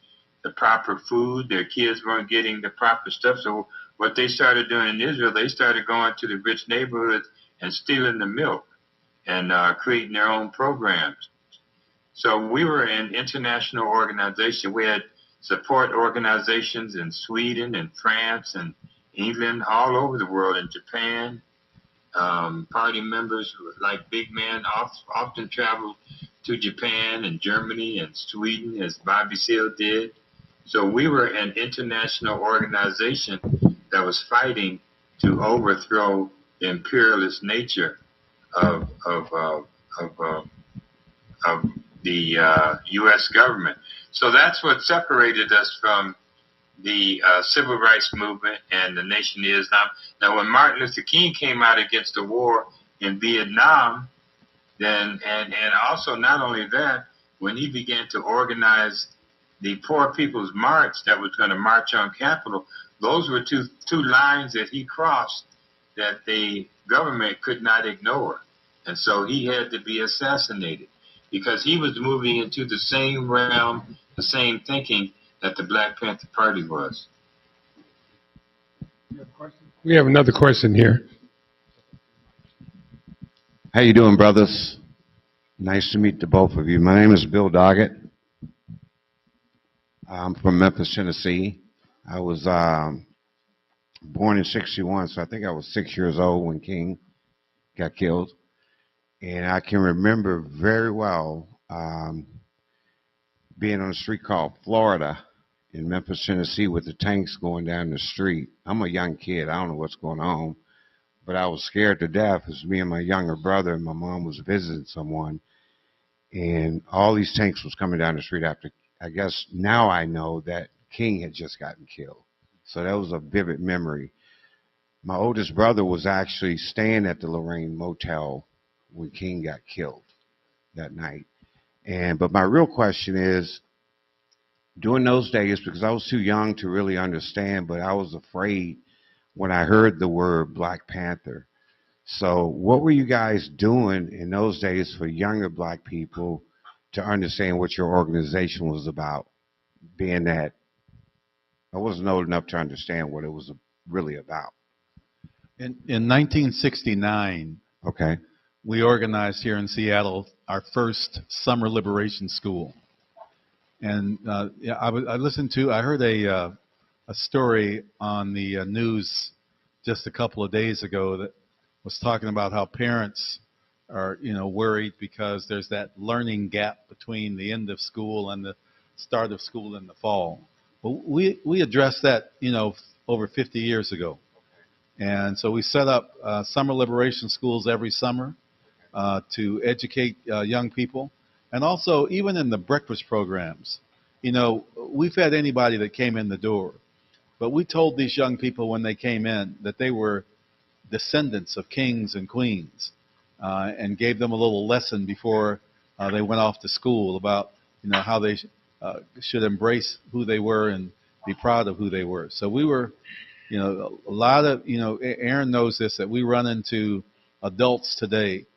the proper food. Their kids weren't getting the proper stuff. So what they started doing in Israel, they started going to the rich neighborhoods and stealing the milk and creating their own programs. So we were an international organization. We had support organizations in Sweden and France and England, all over the world, in Japan. Party members like Big Man often traveled to Japan and Germany and Sweden, as Bobby Seale did. So we were an international organization that was fighting to overthrow the imperialist nature of the U.S. government. So that's what separated us from the civil rights movement and the Nation of Islam. Now, when Martin Luther King came out against the war in Vietnam, then and also not only that, when he began to organize the Poor People's March that was going to march on Capitol, those were two lines that he crossed that the government could not ignore. And so he had to be assassinated because he was moving into the same realm, the same thinking that the Black Panther Party was. We have another question here. How you doing, brothers? Nice to meet the both of you. My name is Bill Doggett. I'm from Memphis, Tennessee. I was born in '61, so I think I was 6 years old when King got killed. And I can remember very well being on a street called Florida in Memphis, Tennessee, with the tanks going down the street. I'm a young kid. I don't know what's going on. But I was scared to death. It was me and my younger brother, and my mom was visiting someone. And all these tanks was coming down the street after, I guess now I know that King had just gotten killed. So that was a vivid memory. My oldest brother was actually staying at the Lorraine Motel when King got killed that night. But my real question is, during those days, because I was too young to really understand, but I was afraid when I heard the word Black Panther. So what were you guys doing in those days for younger Black people to understand what your organization was about, being that I wasn't old enough to understand what it was really about? In 1969, Okay. we organized here in Seattle our first summer liberation school. And I heard a story on the news just a couple of days ago that was talking about how parents are, worried because there's that learning gap between the end of school and the start of school in the fall. But we addressed that, over 50 years ago. And so we set up summer liberation schools every summer to educate young people. And also, even in the breakfast programs, we fed anybody that came in the door. But we told these young people when they came in that they were descendants of kings and queens, and gave them a little lesson before they went off to school about, how they should embrace who they were and be proud of who they were. So we were, a lot of, Aaron knows this, that we run into adults today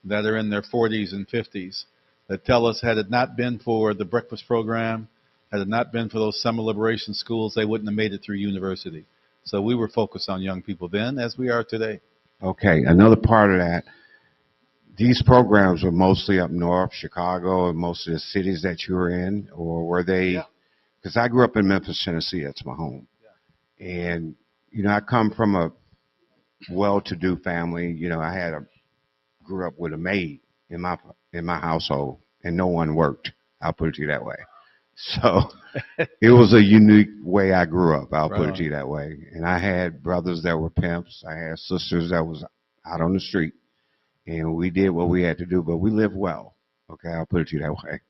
that are in their 40s and 50s that tell us, had it not been for the breakfast program, had it not been for those summer liberation schools, they wouldn't have made it through university. So we were focused on young people then, as we are today. Okay. Another part of that, these programs were mostly up north, Chicago, and most of the cities that you were in, or were they? Because I grew up in Memphis, Tennessee. That's my home. Yeah. And, I come from a well-to-do family. You know, grew up with a maid in my household, and no one worked. I'll put it to you that way. So it was a unique way I grew up. I'll put it to you that way. And I had brothers that were pimps. I had sisters that was out on the street, and we did what we had to do, but we lived well. Okay, I'll put it to you that way.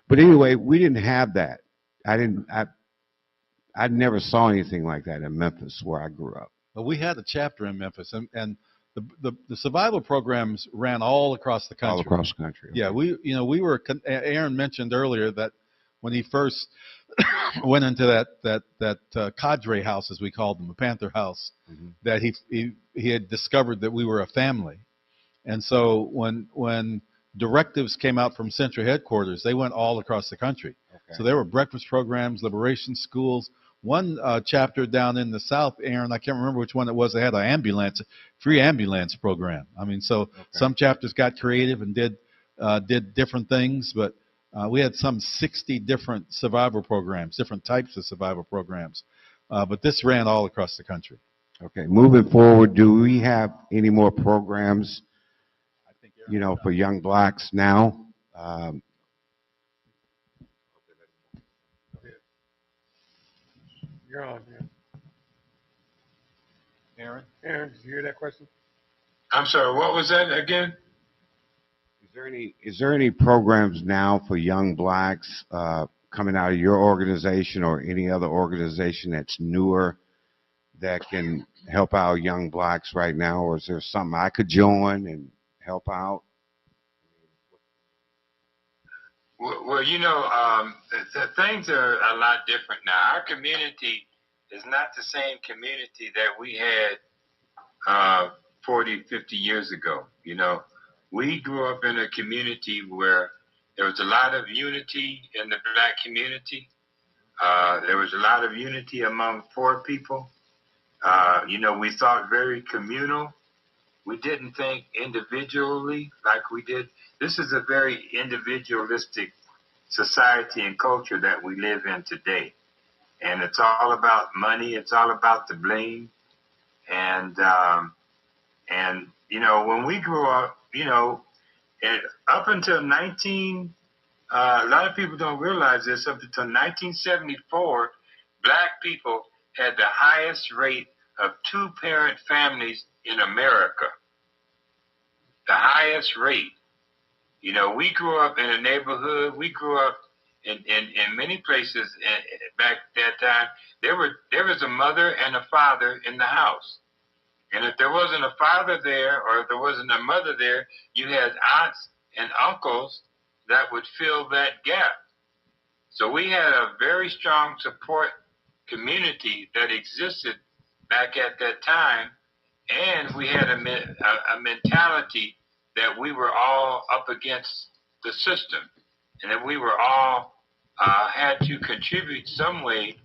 But anyway, we didn't have that. I never saw anything like that in Memphis where I grew up. But we had a chapter in Memphis, and the survival programs ran all across the country. All across the country. Okay. Yeah, we were. Aaron mentioned earlier that when he first went into that cadre house, as we called them, the Panther house, that he had discovered that we were a family, and so when directives came out from central headquarters, they went all across the country. Okay. So there were breakfast programs, liberation schools. One chapter down in the South, Aaron, I can't remember which one it was. They had a free ambulance program. I mean, so some chapters got creative and did different things, but we had some 60 different survival programs, different types of survival programs. But this ran all across the country. Okay, moving forward, do we have any more programs, for young blacks now? You're on, man. Aaron, did you hear that question? I'm sorry, what was that again? Is there any programs now for young blacks coming out of your organization or any other organization that's newer that can help out young blacks right now? Or is there something I could join and help out? Well, things are a lot different now. Our community is not the same community that we had 40, 50 years ago. We grew up in a community where there was a lot of unity in the black community. There was a lot of unity among poor people. We thought very communal. We didn't think individually like we did. This is a very individualistic society and culture that we live in today. And it's all about money. It's all about the bling. And when we grew up, up until a lot of people don't realize this, up until 1974, black people had the highest rate of two-parent families in America. The highest rate. We grew up in a neighborhood. We grew up in many places back that time. There was a mother and a father in the house. And if there wasn't a father there or if there wasn't a mother there, you had aunts and uncles that would fill that gap. So we had a very strong support community that existed back at that time. And we had a mentality that we were all up against the system and that we were all had to contribute some way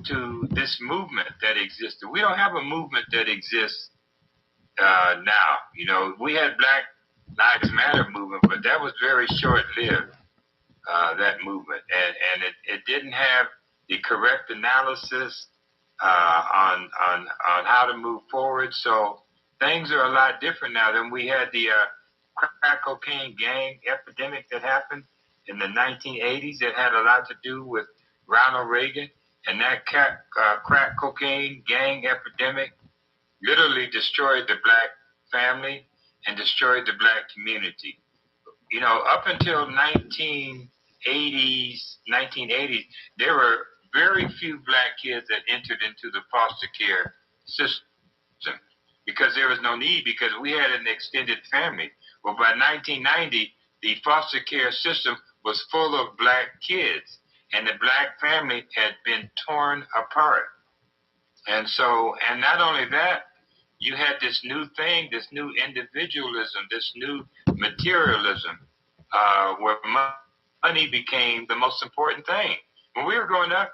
to this movement that existed. We don't have a movement that exists now. We had Black Lives Matter movement, but that was very short-lived, that movement. And it didn't have the correct analysis on how to move forward. So things are a lot different now than we had the crack cocaine gang epidemic that happened in the 1980s. It had a lot to do with Ronald Reagan, and that crack cocaine gang epidemic literally destroyed the black family and destroyed the black community. Up until 1980s, there were very few black kids that entered into the foster care system because there was no need, because we had an extended family. Well, by 1990, the foster care system was full of black kids, and the black family had been torn apart. And not only that, you had this new thing, this new individualism, this new materialism, where money became the most important thing. When we were growing up,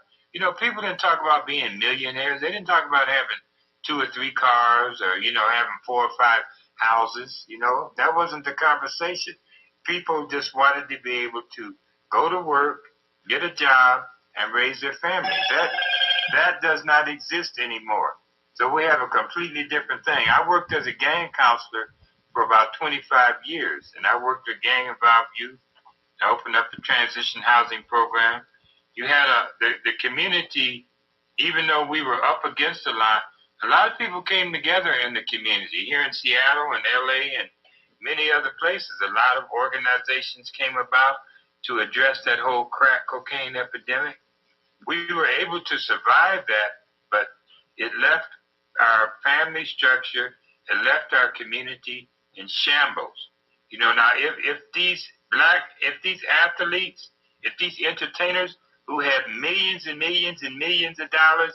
people didn't talk about being millionaires. They didn't talk about having 2 or 3 cars or, having 4 or 5 houses. That wasn't the conversation. People just wanted to be able to go to work, get a job, and raise their family. That does not exist anymore. So we have a completely different thing. I worked as a gang counselor for about 25 years, and I worked with gang-involved youth. I opened up the transition housing program. You had the community, even though we were up against the line, a lot of people came together in the community. Here in Seattle and LA and many other places, a lot of organizations came about to address that whole crack cocaine epidemic. We were able to survive that, but it left our family structure, it left our community in shambles. You know, now if these athletes, if these entertainers who have millions and millions and millions of dollars,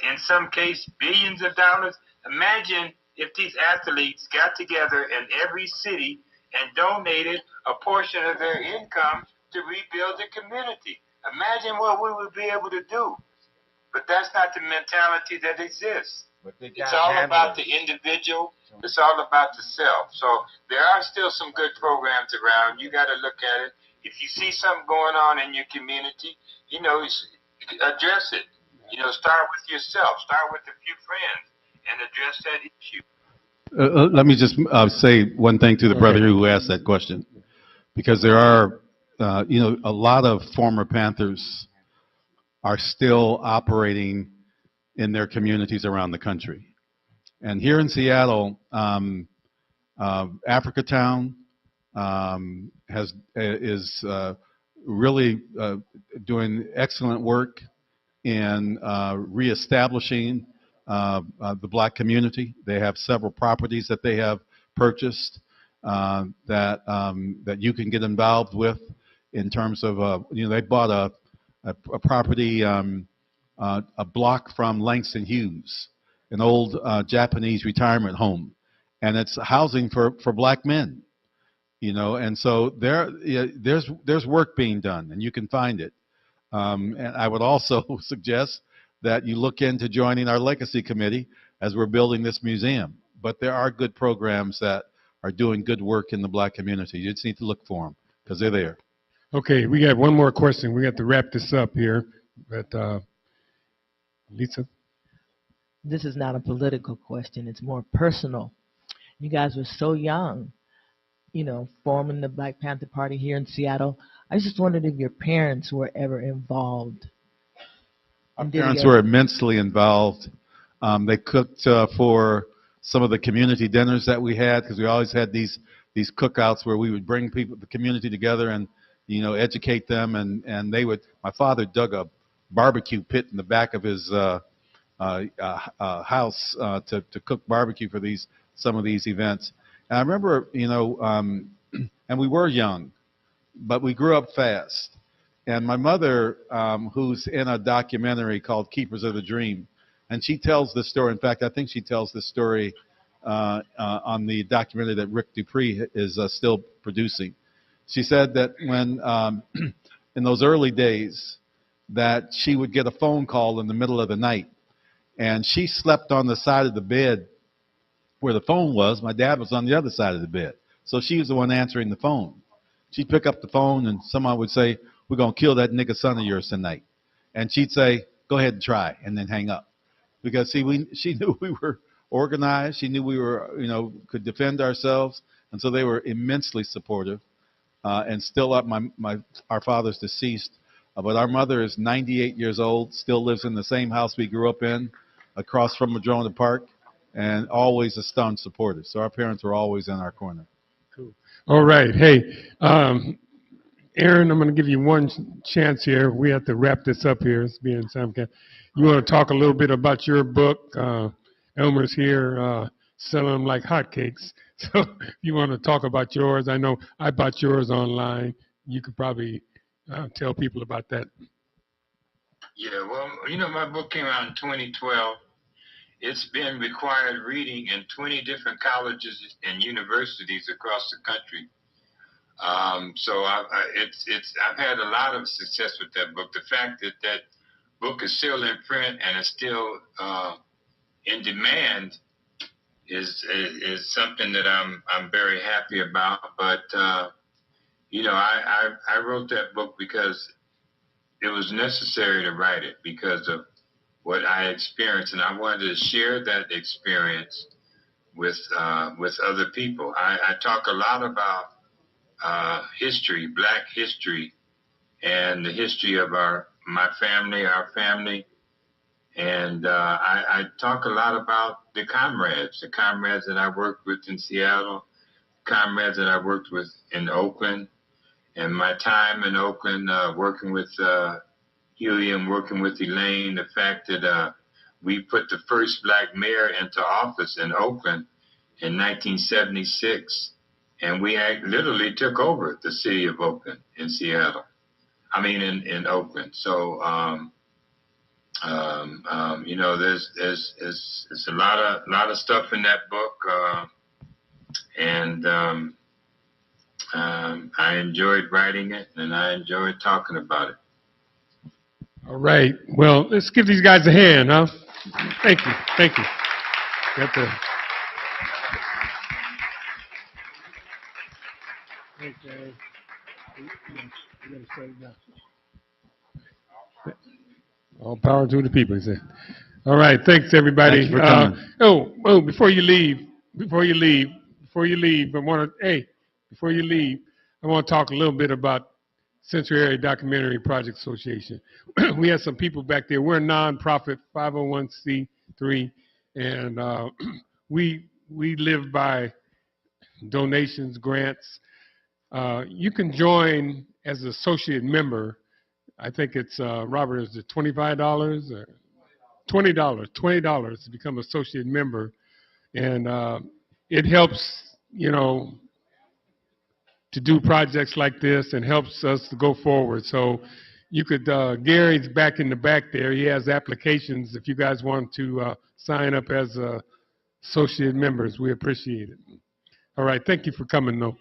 in some case billions of dollars, imagine if these athletes got together in every city and donated a portion of their income to rebuild the community. Imagine what we would be able to do. But that's not the mentality that exists. It's all about the individual. It's all about the self. So there are still some good programs around. You got to look at it. If you see something going on in your community, you know, address it. You know, start with yourself. Start with a few friends and address that issue. Let me just say one thing to the brother who asked that question, because there are, a lot of former Panthers are still operating in their communities around the country. And here in Seattle, Africatown is really doing excellent work in reestablishing the black community. They have several properties that they have purchased that you can get involved with in terms of, they bought a property a block from Langston Hughes, an old Japanese retirement home, and it's housing for black men, and so there's work being done, and you can find it. And I would also suggest that you look into joining our legacy committee as we're building this museum. But there are good programs that are doing good work in the black community. You just need to look for them because they're there. Okay, we got one more question. We got to wrap this up here. But Lisa? This is not a political question. It's more personal. You guys were so young, forming the Black Panther Party here in Seattle. I just wondered if your parents were ever involved. Our parents were immensely involved. They cooked for some of the community dinners that we had, because we always had these cookouts where we would bring the community together and educate them. And they would. My father dug a barbecue pit in the back of his house to cook barbecue for some of these events. And I remember, and we were young, but we grew up fast. And my mother, who's in a documentary called Keepers of the Dream, and she tells this story. In fact, I think she tells this story on the documentary that Rick Dupree is still producing. She said that when, in those early days, that she would get a phone call in the middle of the night, and she slept on the side of the bed where the phone was. My dad was on the other side of the bed. So she was the one answering the phone. She'd pick up the phone, and someone would say, "We're going to kill that nigger son of yours tonight." And she'd say, "Go ahead and try," and then hang up. Because, see, she knew we were organized. She knew we were, could defend ourselves. And so they were immensely supportive. And still up, our father's deceased. But our mother is 98 years old, still lives in the same house we grew up in, across from Madrona Park, and always a staunch supporter. So our parents were always in our corner. Cool. All right. Hey, Aaron, I'm going to give you one chance here. We have to wrap this up here. It's being simulcast. You want to talk a little bit about your book? Elmer's here selling them like hotcakes. So if you want to talk about yours, I know I bought yours online. You could probably tell people about that. Yeah, well, my book came out in 2012. It's been required reading in 20 different colleges and universities across the country. So I've had a lot of success with that book. The fact that book is still in print and is still in demand is something that I'm very happy about. But I wrote that book because it was necessary to write it because of what I experienced, and I wanted to share that experience with other people. I talk a lot about history, Black history, and the history of my family, our family. And I talk a lot about the comrades that I worked with in Seattle, comrades that I worked with in Oakland, and my time in Oakland working with Huey and working with Elaine, the fact that we put the first Black mayor into office in Oakland in 1976, and we literally took over the city of Oakland in Seattle. I mean, in Oakland. So, you know, there's a lot of stuff in that book, and I enjoyed writing it, and I enjoyed talking about it. All right. Well, let's give these guys a hand, huh? Thank you. Thank you. Got the... All power to the people, he said. All right, thanks everybody. Thanks for coming. Before you leave, I want to talk a little bit about Central Area Documentary Project Association. We have some people back there. We're a nonprofit 501c3, and we live by donations, grants. You can join as an associate member. I think it's, Robert, is it $25 or $20 to become an associate member. And it helps, you know, to do projects like this and helps us to go forward. So you could, Gary's back in the back there. He has applications if you guys want to sign up as associate members. We appreciate it. All right. Thank you for coming, though.